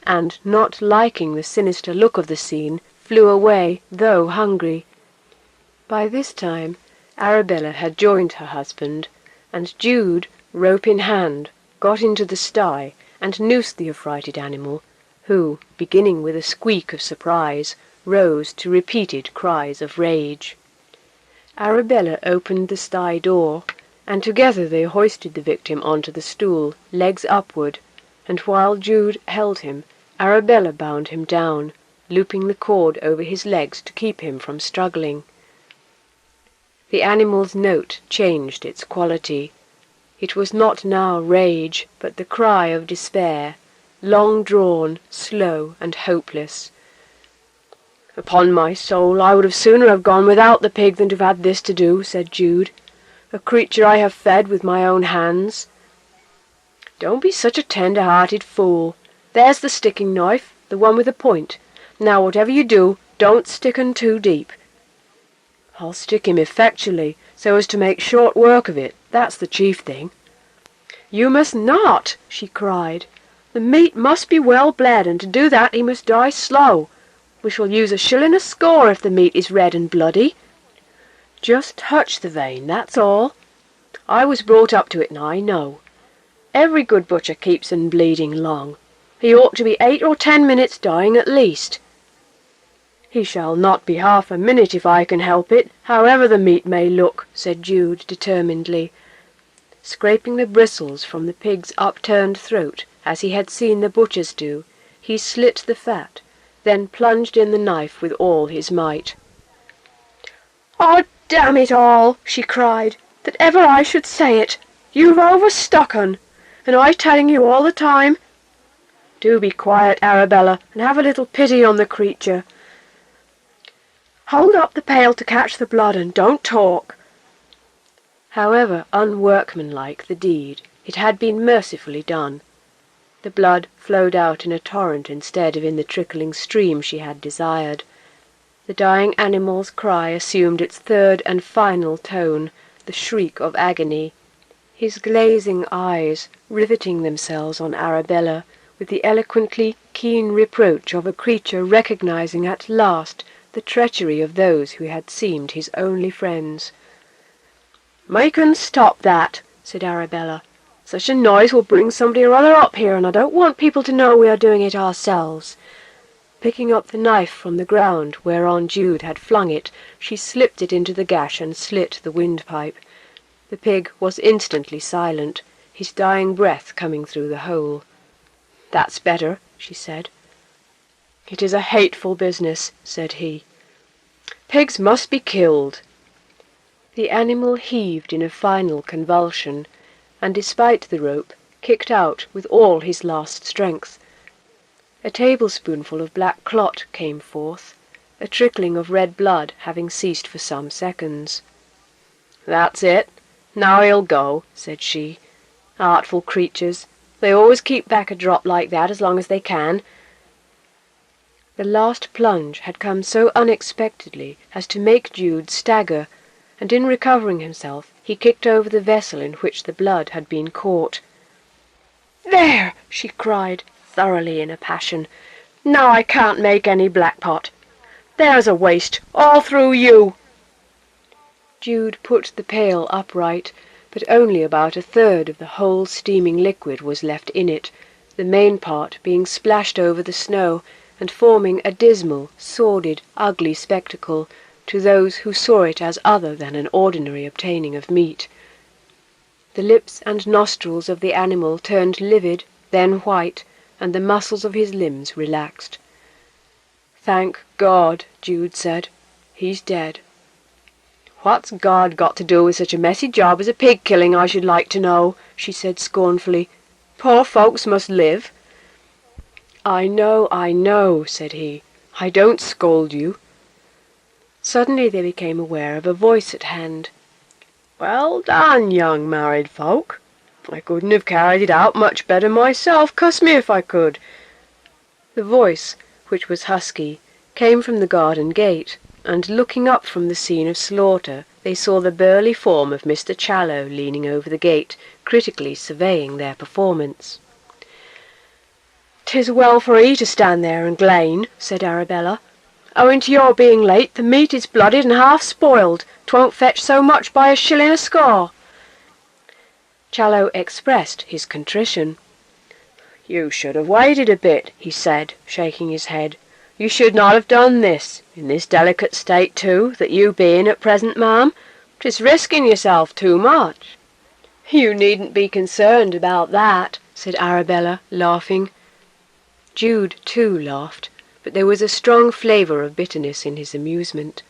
S2: and, not liking the sinister look of the scene, flew away, though hungry. By this time Arabella had joined her husband, and Jude, rope in hand, got into the sty and noosed the affrighted animal, who, beginning with a squeak of surprise, rose to repeated cries of rage. Arabella opened the sty door, and together they hoisted the victim onto the stool, legs upward, and while Jude held him, Arabella bound him down, looping the cord over his legs to keep him from struggling. The animal's note changed its quality. It was not now rage, but the cry of despair, long drawn, slow, and hopeless. "Upon my soul, I would sooner have gone without the pig than to have had this to do," said Jude. "A creature I have fed with my own hands." "Don't be such a tender-hearted fool. There's the sticking knife, the one with the point. Now, whatever you do, don't stick 'un too deep." "I'll stick him effectually, so as to make short work of it. That's the chief thing." "You must not," she cried. "The meat must be well bled, and to do that he must die slow. We shall use a shilling a score if the meat is red and bloody. Just touch the vein, that's all. I was brought up to it, and I know. Every good butcher keeps 'un bleeding long. He ought to be 8 or 10 minutes dying at least." "He shall not be half a minute if I can help it, however the meat may look," said Jude determinedly. Scraping the bristles from the pig's upturned throat, as he had seen the butchers do, he slit the fat, then plunged in the knife with all his might. "Oh, damn it all!" she cried, "that ever I should say it! You've overstuck 'un, and I telling you all the time. Do be quiet, Arabella, and have a little pity on the creature. Hold up the pail to catch the blood, and don't talk." However unworkmanlike the deed, it had been mercifully done. The blood flowed out in a torrent instead of in the trickling stream she had desired. The dying animal's cry assumed its third and final tone, the shriek of agony. His glazing eyes, riveting themselves on Arabella, with the eloquently keen reproach of a creature recognizing at last the treachery of those who had seemed his only friends. "Make 'un stop that," said Arabella. "Such a noise will bring somebody or other up here, and I don't want people to know we are doing it ourselves." Picking up the knife from the ground whereon Jude had flung it, she slipped it into the gash and slit the windpipe. The pig was instantly silent, his dying breath coming through the hole. "That's better," she said. "It is a hateful business," said he. "Pigs must be killed." The animal heaved in a final convulsion, and despite the rope, kicked out with all his last strength. A tablespoonful of black clot came forth, a trickling of red blood having ceased for some seconds. "That's it. Now he'll go," said she. "Artful creatures. They always keep back a drop like that as long as they can." The last plunge had come so unexpectedly as to make Jude stagger, and in recovering himself he kicked over the vessel in which the blood had been caught. "There!" she cried, thoroughly in a passion. "Now I can't make any black pot. There's a waste, all through you!" Jude put the pail upright, but only about a third of the whole steaming liquid was left in it, the main part being splashed over the snow, and forming a dismal, sordid, ugly spectacle to those who saw it as other than an ordinary obtaining of meat. The lips and nostrils of the animal turned livid, then white, and the muscles of his limbs relaxed. "Thank God," Jude said. "He's dead." "What's God got to do with such a messy job as a pig-killing, I should like to know?" she said scornfully. "Poor folks must live." I know," said he. "I don't scold you." Suddenly they became aware of a voice at hand. "Well done, young married folk. I couldn't have carried it out much better myself, cuss me if I could." The voice, which was husky, came from the garden gate, and looking up from the scene of slaughter, they saw the burly form of Mr. Challow leaning over the gate, critically surveying their performance. "'Tis well for 'ee to stand there and glain," said Arabella. "Owing to your being late, the meat is blooded and half spoiled. 'Twon't fetch so much by a shilling a score." Challow expressed his contrition. "You should have waited a bit," he said, shaking his head. "You should not have done this, in this delicate state too, that you be in at present, ma'am. 'Tis risking yourself too much." "You needn't be concerned about that," said Arabella, laughing. Jude, too, laughed, but there was a strong flavour of bitterness in his amusement.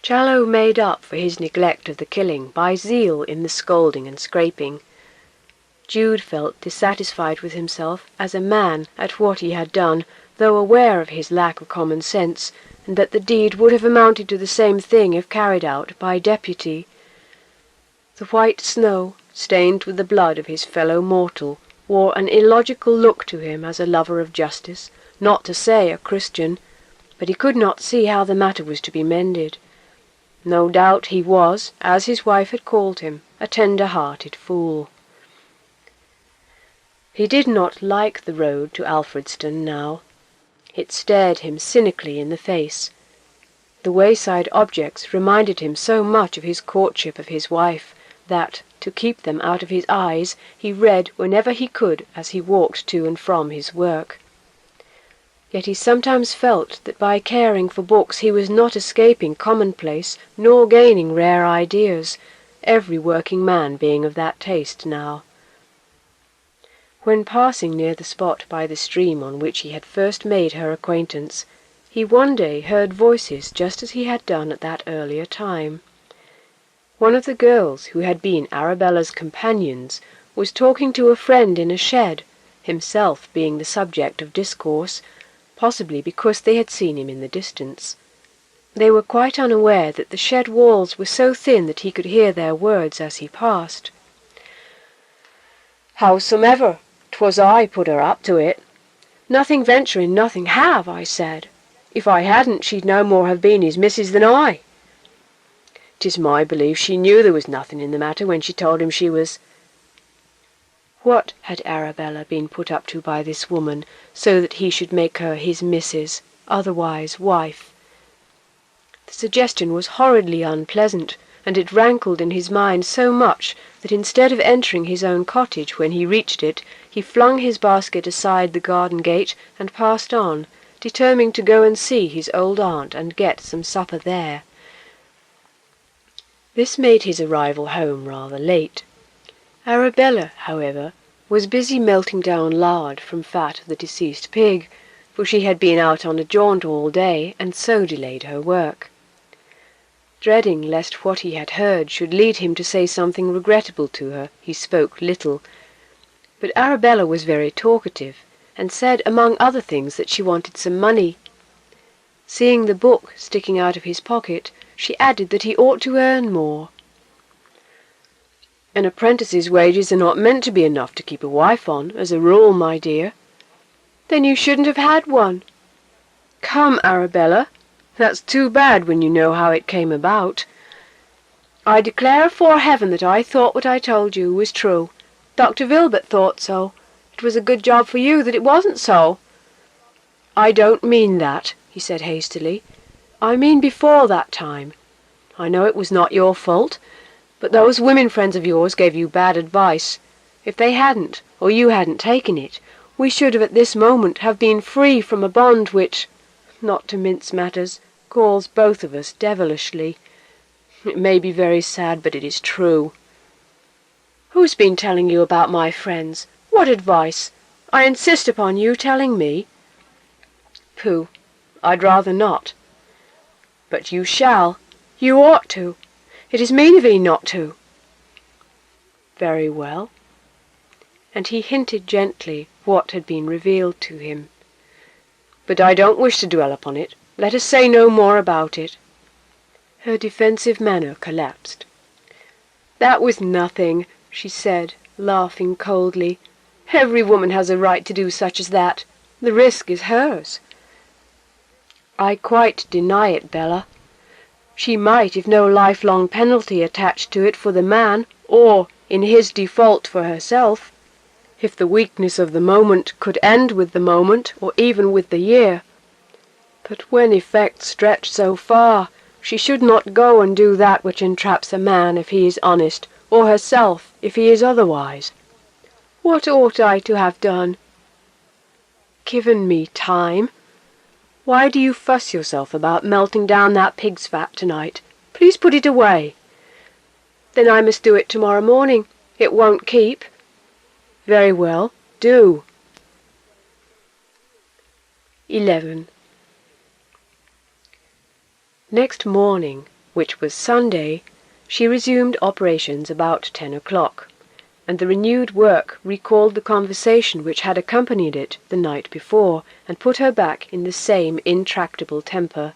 S2: Challow made up for his neglect of the killing by zeal in the scolding and scraping. Jude felt dissatisfied with himself as a man at what he had done, though aware of his lack of common sense, and that the deed would have amounted to the same thing if carried out by deputy. The white snow, stained with the blood of his fellow mortal, wore an illogical look to him as a lover of justice, not to say a Christian, but he could not see how the matter was to be mended. No doubt he was, as his wife had called him, a tender-hearted fool. He did not like the road to Alfredston now. It stared him cynically in the face. The wayside objects reminded him so much of his courtship of his wife that, to keep them out of his eyes, he read whenever he could as he walked to and from his work. Yet he sometimes felt that by caring for books he was not escaping commonplace, nor gaining rare ideas, every working man being of that taste now. When passing near the spot by the stream on which he had first made her acquaintance, he one day heard voices just as he had done at that earlier time. One of the girls who had been Arabella's companions was talking to a friend in a shed, himself being the subject of discourse, possibly because they had seen him in the distance. They were quite unaware that the shed walls were so thin that he could hear their words as he passed. "Howsomever, 'twas I put her up to it. Nothing venturing, nothing have, I said. If I hadn't, she'd no more have been his missus than I. 'Tis my belief she knew there was nothing in the matter when she told him she was—" What had Arabella been put up to by this woman, so that he should make her his missus, otherwise wife? The suggestion was horridly unpleasant, and it rankled in his mind so much that instead of entering his own cottage when he reached it, he flung his basket aside the garden gate and passed on, determined to go and see his old aunt and get some supper there. This made his arrival home rather late. Arabella, however, was busy melting down lard from fat of the deceased pig, for she had been out on a jaunt all day, and so delayed her work. Dreading lest what he had heard should lead him to say something regrettable to her, he spoke little. But Arabella was very talkative, and said among other things that she wanted some money. Seeing the book sticking out of his pocket, she added that he ought to earn more. "An apprentice's wages are not meant to be enough to keep a wife on, as a rule, my dear." "Then you shouldn't have had one." "Come, Arabella, that's too bad when you know how it came about. I declare afore heaven that I thought what I told you was true. Dr. Vilbert thought so. It was a good job for you that it wasn't so." "I don't mean that," he said hastily. "I mean before that time. I know it was not your fault, but those women friends of yours gave you bad advice. If they hadn't, or you hadn't taken it, we should have at this moment have been free from a bond which, not to mince matters, galls both of us devilishly. It may be very sad, but it is true." "Who's been telling you about my friends? What advice? I insist upon you telling me." "Pooh, I'd rather not." "But you shall. You ought to. It is mean of 'ee not to." "Very well." And he hinted gently what had been revealed to him. "But I don't wish to dwell upon it. Let us say no more about it." Her defensive manner collapsed. "That was nothing," she said, laughing coldly. "Every woman has a right to do such as that. The risk is hers." "I quite deny it, Bella. She might, if no lifelong penalty attached to it for the man, or, in his default, for herself. If the weakness of the moment could end with the moment, or even with the year. But when effects stretch so far, she should not go and do that which entraps a man if he is honest, or herself if he is otherwise. What ought I to have done? Given me time. Why do you fuss yourself about melting down that pig's fat tonight? Please put it away." "Then I must do it tomorrow morning. It won't keep." "Very well, do." 11. Next morning, which was Sunday, she resumed operations about 10 o'clock, and the renewed work recalled the conversation which had accompanied it the night before, and put her back in the same intractable temper.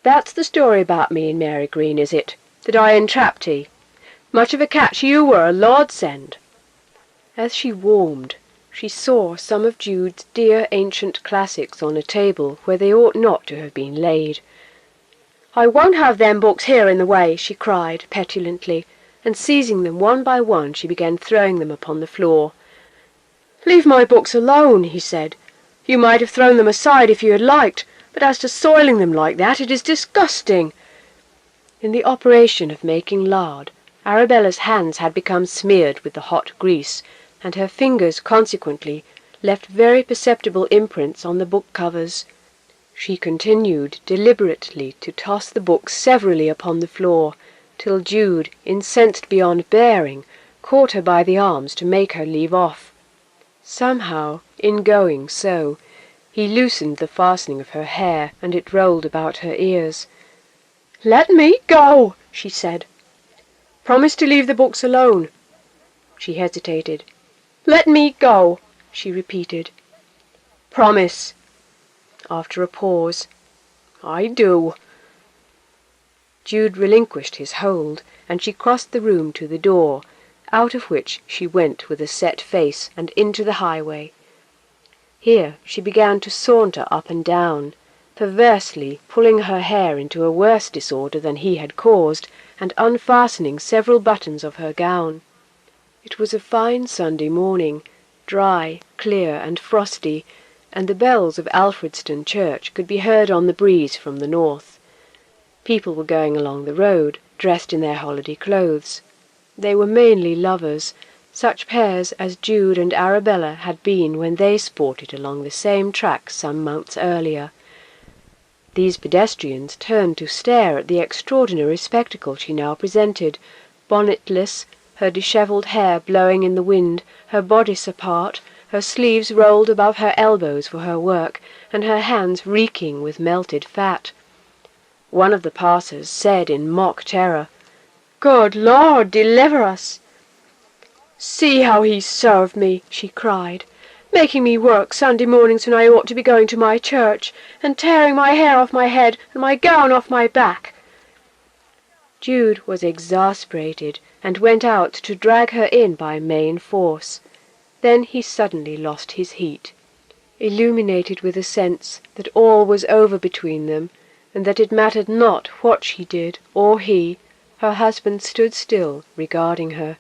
S2: "That's the story about me and Mary Green, is it? That I entrapped ye? Much of a catch you were, Lord send!" As she warmed, she saw some of Jude's dear ancient classics on a table where they ought not to have been laid. "I won't have them books here in the way," she cried petulantly, and seizing them one by one she began throwing them upon the floor. "Leave my books alone," he said. "You might have thrown them aside if you had liked, but as to soiling them like that, it is disgusting." In the operation of making lard, Arabella's hands had become smeared with the hot grease, and her fingers consequently left very perceptible imprints on the book covers. She continued deliberately to toss the books severally upon the floor, till Jude, incensed beyond bearing, caught her by the arms to make her leave off. Somehow, in going so, he loosened the fastening of her hair, and it rolled about her ears. "Let me go," she said. "Promise to leave the books alone." She hesitated. "Let me go," she repeated. "Promise." After a pause. "I do." Jude relinquished his hold, and she crossed the room to the door, out of which she went with a set face and into the highway. Here she began to saunter up and down, perversely pulling her hair into a worse disorder than he had caused, and unfastening several buttons of her gown. It was a fine Sunday morning, dry, clear, and frosty, and the bells of Alfredston Church could be heard on the breeze from the north. People were going along the road, dressed in their holiday clothes. They were mainly lovers, such pairs as Jude and Arabella had been when they sported along the same track some months earlier. These pedestrians turned to stare at the extraordinary spectacle she now presented, bonnetless, her dishevelled hair blowing in the wind, her bodice apart, her sleeves rolled above her elbows for her work, and her hands reeking with melted fat. One of the passers said in mock terror, "Good Lord, deliver us!" "See how he served me," she cried, "making me work Sunday mornings when I ought to be going to my church, and tearing my hair off my head and my gown off my back." Jude was exasperated, and went out to drag her in by main force. Then he suddenly lost his heat. Illuminated with a sense that all was over between them, and that it mattered not what she did, or he, her husband stood still, regarding her.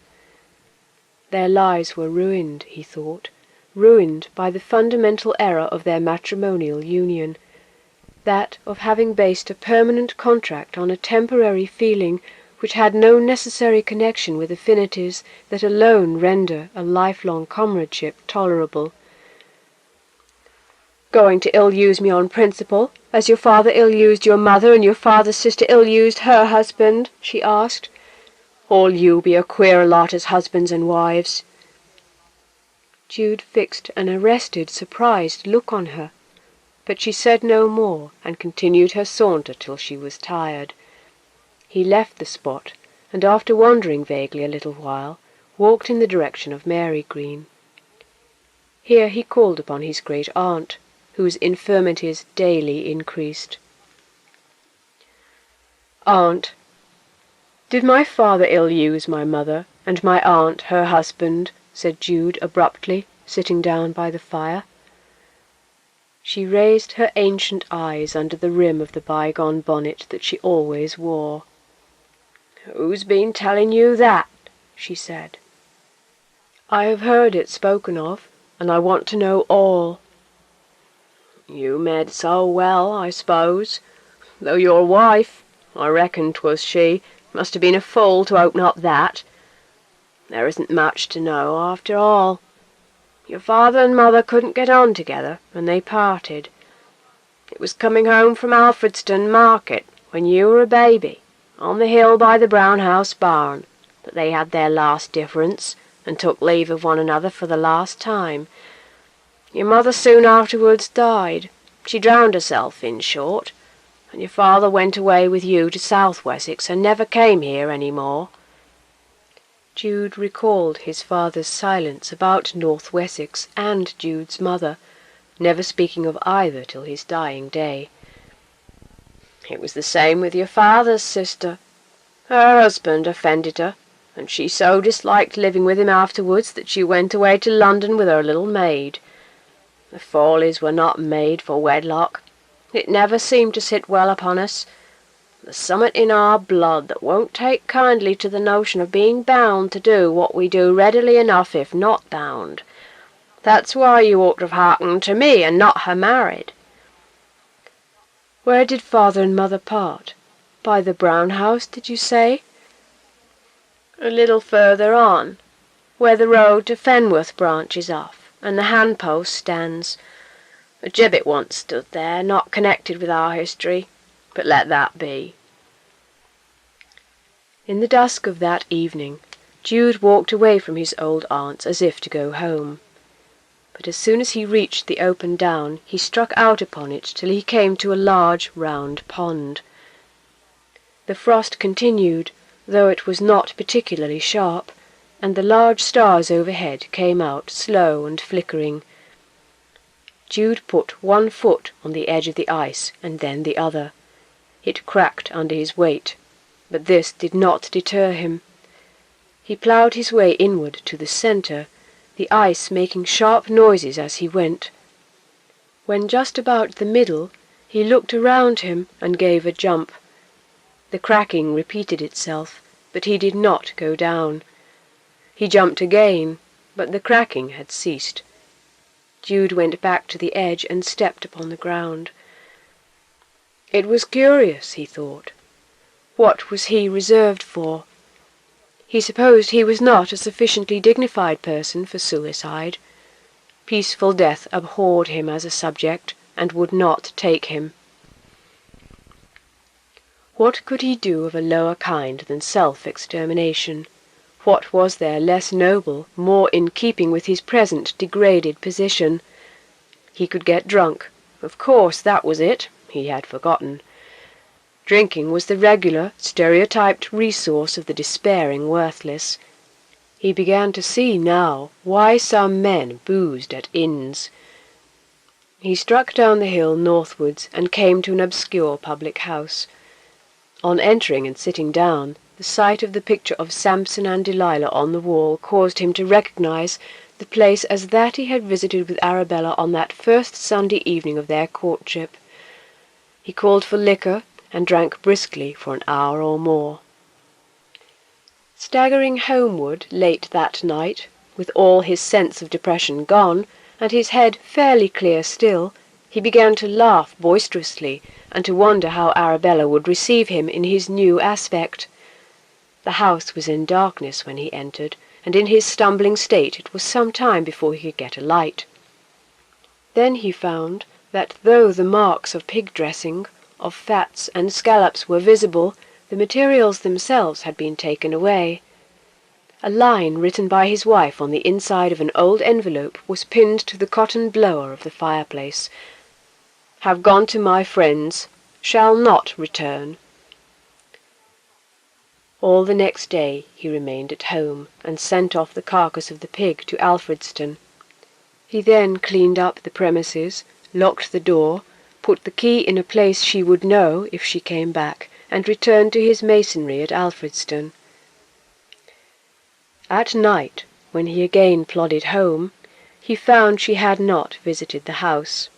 S2: Their lives were ruined, he thought, ruined by the fundamental error of their matrimonial union, that of having based a permanent contract on a temporary feeling which had no necessary connection with affinities that alone render a lifelong comradeship tolerable. "Going to ill-use me on principle, as your father ill-used your mother and your father's sister ill-used her husband?" she asked. "All you be a queer lot as husbands and wives." Jude fixed an arrested, surprised look on her, but she said no more, and continued her saunter till she was tired. He left the spot, and after wandering vaguely a little while, walked in the direction of Mary Green. Here he called upon his great-aunt, whose infirmities daily increased. "Aunt, did my father ill-use my mother, and my aunt her husband?" said Jude abruptly, sitting down by the fire. She raised her ancient eyes under the rim of the bygone bonnet that she always wore. "Who's been telling you that?" she said. "I have heard it spoken of, and I want to know all." "You med so well, I s'pose, though your wife, I reckon 'twas she, must have been a fool to open up that. There isn't much to know, after all. Your father and mother couldn't get on together, and they parted. It was coming home from Alfredston market, when you were a baby, on the hill by the Brown House barn, that they had their last difference, and took leave of one another for the last time. Your mother soon afterwards died. She drowned herself, in short, and your father went away with you to South Wessex, and never came here any more." Jude recalled his father's silence about North Wessex and Jude's mother, never speaking of either till his dying day. "It was the same with your father's sister. Her husband offended her, and she so disliked living with him afterwards that she went away to London with her little maid. The Fawleys were not made for wedlock. It never seemed to sit well upon us. There's summat in our blood that won't take kindly to the notion of being bound to do what we do readily enough if not bound. That's why you ought to have hearkened to me, and not ha' married." "Where did father and mother part? By the Brown House, did you say?" "A little further on, where the road to Fenworth branches off, and the handpost stands. A gibbet once stood there, not connected with our history, but let that be." In the dusk of that evening, Jude walked away from his old aunt's as if to go home. But as soon as he reached the open down, he struck out upon it till he came to a large round pond. The frost continued, though it was not particularly sharp, and the large stars overhead came out slow and flickering. Jude put one foot on the edge of the ice, and then the other. It cracked under his weight, but this did not deter him. He ploughed his way inward to the centre, the ice making sharp noises as he went. When just about the middle, he looked around him and gave a jump. The cracking repeated itself, but he did not go down. He jumped again, but the cracking had ceased. Jude went back to the edge and stepped upon the ground. It was curious, he thought. What was he reserved for? He supposed he was not a sufficiently dignified person for suicide. Peaceful death abhorred him as a subject, and would not take him. What could he do of a lower kind than self-extermination? What was there less noble, more in keeping with his present degraded position? He could get drunk. Of course, that was it. He had forgotten. Drinking was the regular, stereotyped resource of the despairing worthless. He began to see now why some men boozed at inns. He struck down the hill northwards and came to an obscure public house. On entering and sitting down, the sight of the picture of Samson and Delilah on the wall caused him to recognize the place as that he had visited with Arabella on that first Sunday evening of their courtship. He called for liquor and drank briskly for an hour or more. Staggering homeward late that night, with all his sense of depression gone, and his head fairly clear still, he began to laugh boisterously, and to wonder how Arabella would receive him in his new aspect. The house was in darkness when he entered, and in his stumbling state it was some time before he could get a light. Then he found that though the marks of pig dressing, of fats and scallops were visible, the materials themselves had been taken away. A line written by his wife on the inside of an old envelope was pinned to the cotton blower of the fireplace. "Have gone to my friends. Shall not return." All the next day he remained at home, and sent off the carcass of the pig to Alfredston. He then cleaned up the premises, locked the door, put the key in a place she would know if she came back, and returned to his masonry at Alfredston. At night, when he again plodded home, he found she had not visited the house.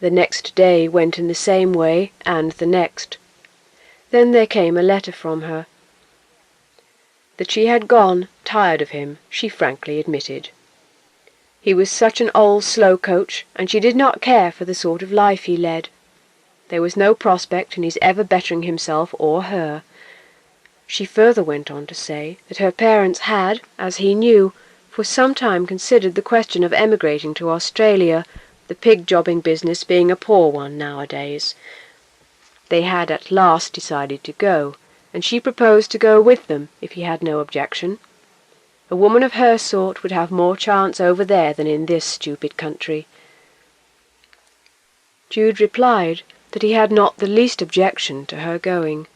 S2: The next day went in the same way, and the next. Then there came a letter from her. That she had gone, tired of him, she frankly admitted. He was such an old slow coach, and she did not care for the sort of life he led. There was no prospect in his ever bettering himself or her. She further went on to say that her parents had, as he knew, for some time considered the question of emigrating to Australia, the pig-jobbing business being a poor one nowadays. They had at last decided to go, and she proposed to go with them if he had no objection. A woman of her sort would have more chance over there than in this stupid country. Jude replied that he had not the least objection to her going.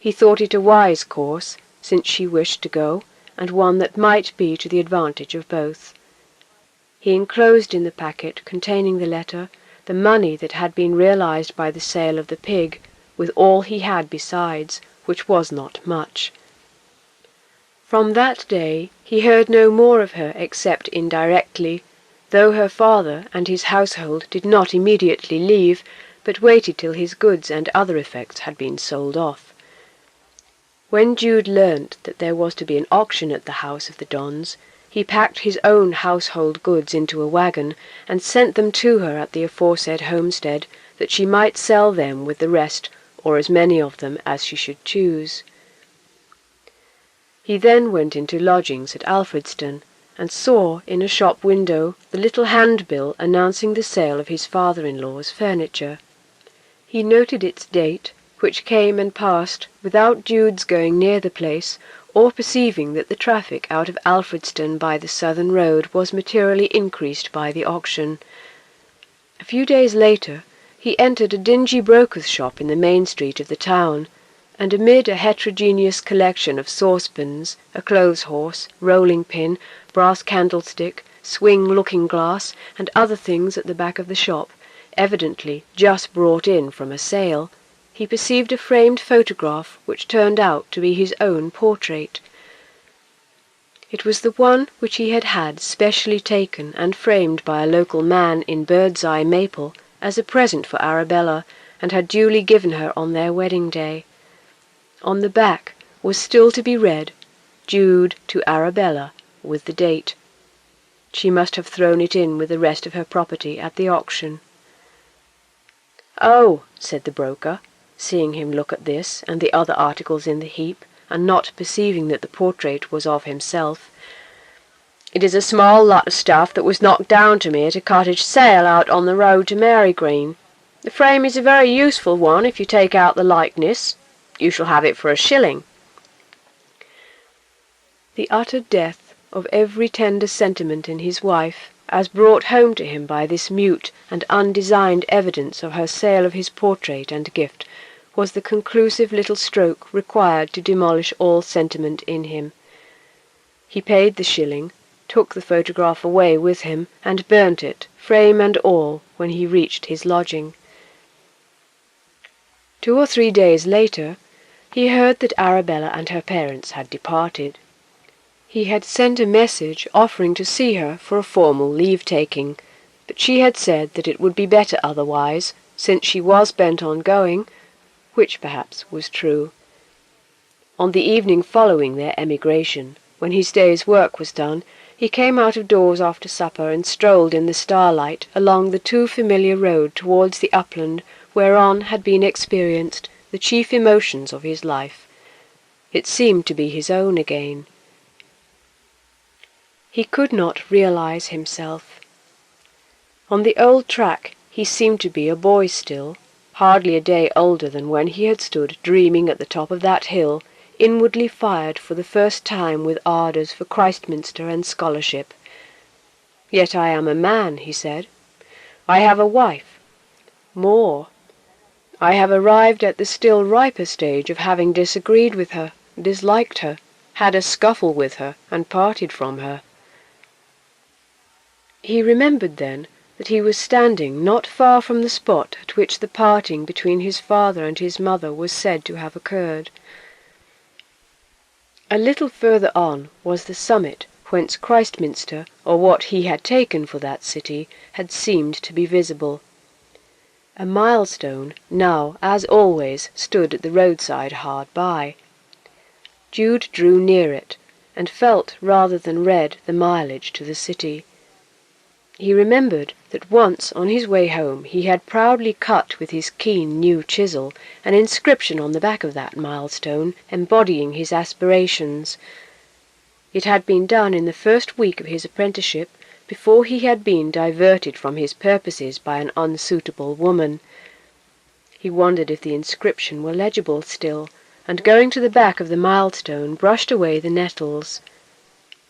S2: He thought it a wise course, since she wished to go, and one that might be to the advantage of both. He enclosed in the packet containing the letter the money that had been realized by the sale of the pig, with all he had besides, which was not much. From that day he heard no more of her except indirectly, though her father and his household did not immediately leave, but waited till his goods and other effects had been sold off. When Jude learnt that there was to be an auction at the house of the Dons, he packed his own household goods into a wagon, and sent them to her at the aforesaid homestead, that she might sell them with the rest, or as many of them as she should choose. He then went into lodgings at Alfredston, and saw in a shop window the little handbill announcing the sale of his father-in-law's furniture. He noted its date, which came and passed without Jude's going near the place, or perceiving that the traffic out of Alfredston by the southern road was materially increased by the auction. A few days later he entered a dingy broker's shop in the main street of the town, and amid a heterogeneous collection of saucepans, a clothes-horse, rolling-pin, brass candlestick, swing looking-glass, and other things at the back of the shop, evidently just brought in from a sale, he perceived a framed photograph which turned out to be his own portrait. It was the one which he had had specially taken and framed by a local man in bird's-eye maple as a present for Arabella, and had duly given her on their wedding day. On the back was still to be read, "Jude to Arabella," with the date. She must have thrown it in with the rest of her property at the auction. "Oh," said the broker, seeing him look at this and the other articles in the heap, and not perceiving that the portrait was of himself, "it is a small lot of stuff that was knocked down to me at a cottage sale out on the road to Marygreen. The frame is a very useful one if you take out the likeness. You shall have it for £1." The utter death of every tender sentiment in his wife, as brought home to him by this mute and undesigned evidence of her sale of his portrait and gift, was the conclusive little stroke required to demolish all sentiment in him. He paid the £1, took the photograph away with him, and burnt it, frame and all, when he reached his lodging. 2 or 3 days later, he heard that Arabella and her parents had departed. He had sent a message offering to see her for a formal leave-taking, but she had said that it would be better otherwise, since she was bent on going, which perhaps was true. On the evening following their emigration, when his day's work was done, he came out of doors after supper and strolled in the starlight along the too familiar road towards the upland whereon had been experienced the chief emotions of his life. It seemed to be his own again. He could not realize himself. On the old track he seemed to be a boy still, hardly a day older than when he had stood dreaming at the top of that hill, inwardly fired for the first time with ardours for Christminster and scholarship. "Yet I am a man," he said. "I have a wife. More, I have arrived at the still riper stage of having disagreed with her, disliked her, had a scuffle with her, and parted from her." He remembered then that he was standing not far from the spot at which the parting between his father and his mother was said to have occurred. A little further on was the summit whence Christminster, or what he had taken for that city, had seemed to be visible. A milestone now, as always, stood at the roadside hard by. Jude drew near it, and felt rather than read the mileage to the city. He remembered that once on his way home he had proudly cut with his keen new chisel an inscription on the back of that milestone, embodying his aspirations. It had been done in the first week of his apprenticeship, before he had been diverted from his purposes by an unsuitable woman. He wondered if the inscription were legible still, and going to the back of the milestone brushed away the nettles.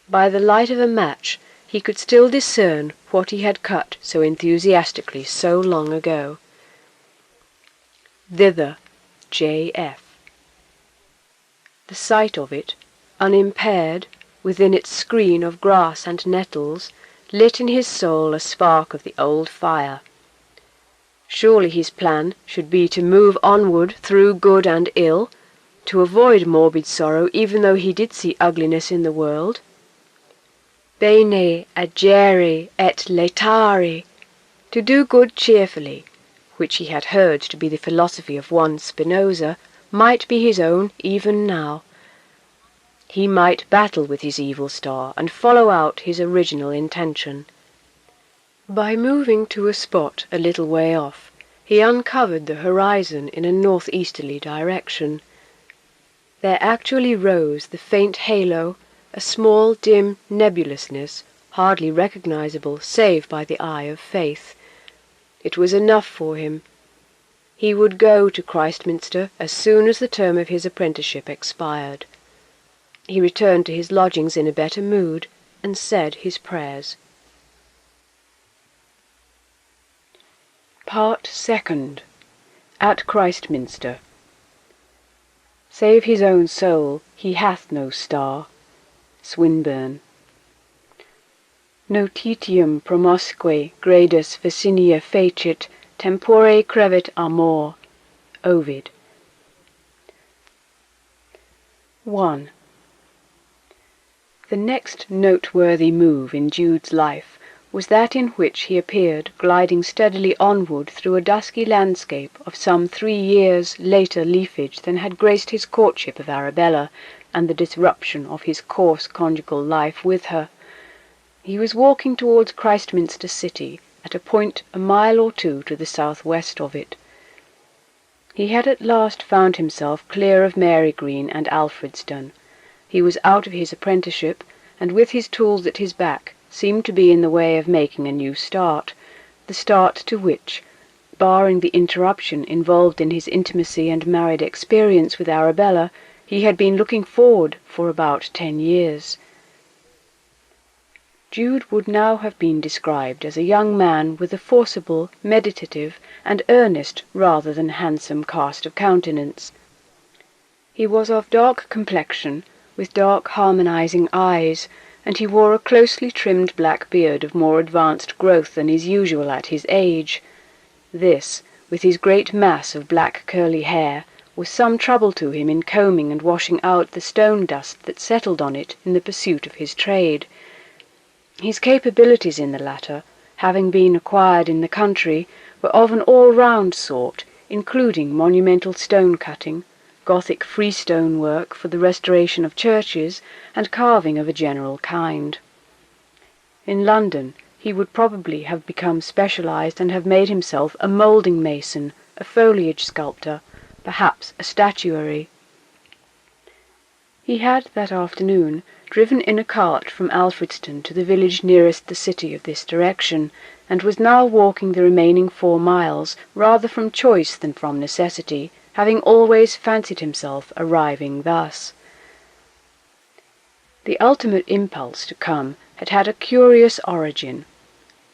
S2: By the light of a match he could still discern what he had cut so enthusiastically so long ago. "Thither, J.F." The sight of it, unimpaired, within its screen of grass and nettles, lit in his soul a spark of the old fire. Surely his plan should be to move onward through good and ill, to avoid morbid sorrow even though he did see ugliness in the world. Bene agere et laetare, to do good cheerfully, which he had heard to be the philosophy of one Spinoza, might be his own even now. He might battle with his evil star and follow out his original intention. By moving to a spot a little way off, he uncovered the horizon in a northeasterly direction. There actually rose the faint halo, a small dim nebulousness, hardly recognizable save by the eye of faith. It was enough for him. He would go to Christminster as soon as the term of his apprenticeship expired. He returned to his lodgings in a better mood, and said his prayers. Part Second. At Christminster. Save his own soul, he hath no star. Swinburne. Notitium promosque gradus Vicinia fecit, tempore crevit amor. Ovid. 1. The next noteworthy move in Jude's life was that in which he appeared gliding steadily onward through a dusky landscape of some 3 years later leafage than had graced his courtship of Arabella, and the disruption of his coarse conjugal life with her. He was walking towards Christminster city, at a point a mile or 2 to the southwest of it. He had at last found himself clear of Mary Green and Alfredston. He was out of his apprenticeship, and with his tools at his back, seemed to be in the way of making a new start, the start to which, barring the interruption involved in his intimacy and married experience with Arabella, he had been looking forward for about 10 years. Jude would now have been described as a young man with a forcible, meditative, and earnest rather than handsome cast of countenance. He was of dark complexion, with dark harmonizing eyes, and he wore a closely trimmed black beard of more advanced growth than is usual at his age. This, with his great mass of black curly hair, was some trouble to him in combing and washing out the stone dust that settled on it in the pursuit of his trade. His capabilities in the latter, having been acquired in the country, were of an all-round sort, including monumental stone-cutting, Gothic freestone work for the restoration of churches, and carving of a general kind. In London he would probably have become specialized and have made himself a moulding mason, a foliage sculptor, perhaps a statuary. He had that afternoon driven in a cart from Alfredston to the village nearest the city of this direction, and was now walking the remaining 4 miles, rather from choice than from necessity, having always fancied himself arriving thus. The ultimate impulse to come had had a curious origin,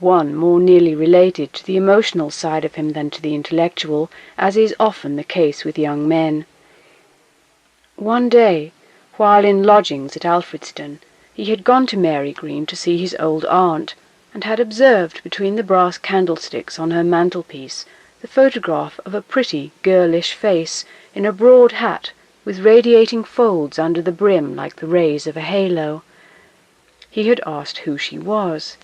S2: one more nearly related to the emotional side of him than to the intellectual, as is often the case with young men. One day, while in lodgings at Alfredston, he had gone to Mary Green to see his old aunt, and had observed between the brass candlesticks on her mantelpiece the photograph of a pretty, girlish face, in a broad hat, with radiating folds under the brim like the rays of a halo. He had asked who she was.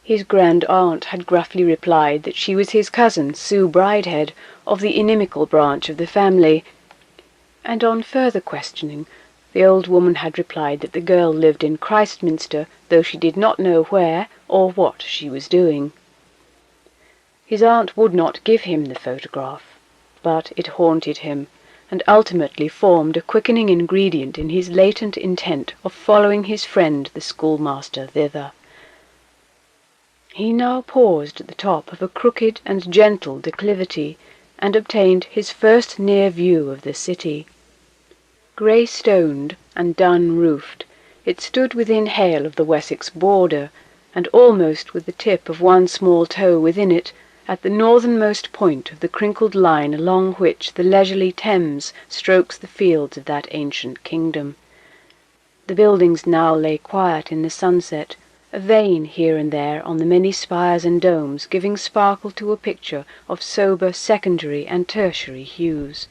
S2: His grand-aunt had gruffly replied that she was his cousin, Sue Bridehead, of the inimical branch of the family, and on further questioning, the old woman had replied that the girl lived in Christminster, though she did not know where or what she was doing. His aunt would not give him the photograph, but it haunted him, and ultimately formed a quickening ingredient in his latent intent of following his friend the schoolmaster thither. He now paused at the top of a crooked and gentle declivity, and obtained his first near view of the city. Grey-stoned and dun-roofed, it stood within hail of the Wessex border, and almost with the tip of one small toe within it, at the northernmost point of the crinkled line along which the leisurely Thames strokes the fields of that ancient kingdom. The buildings now lay quiet in the sunset, a vein here and there on the many spires and domes giving sparkle to a picture of sober secondary and tertiary hues.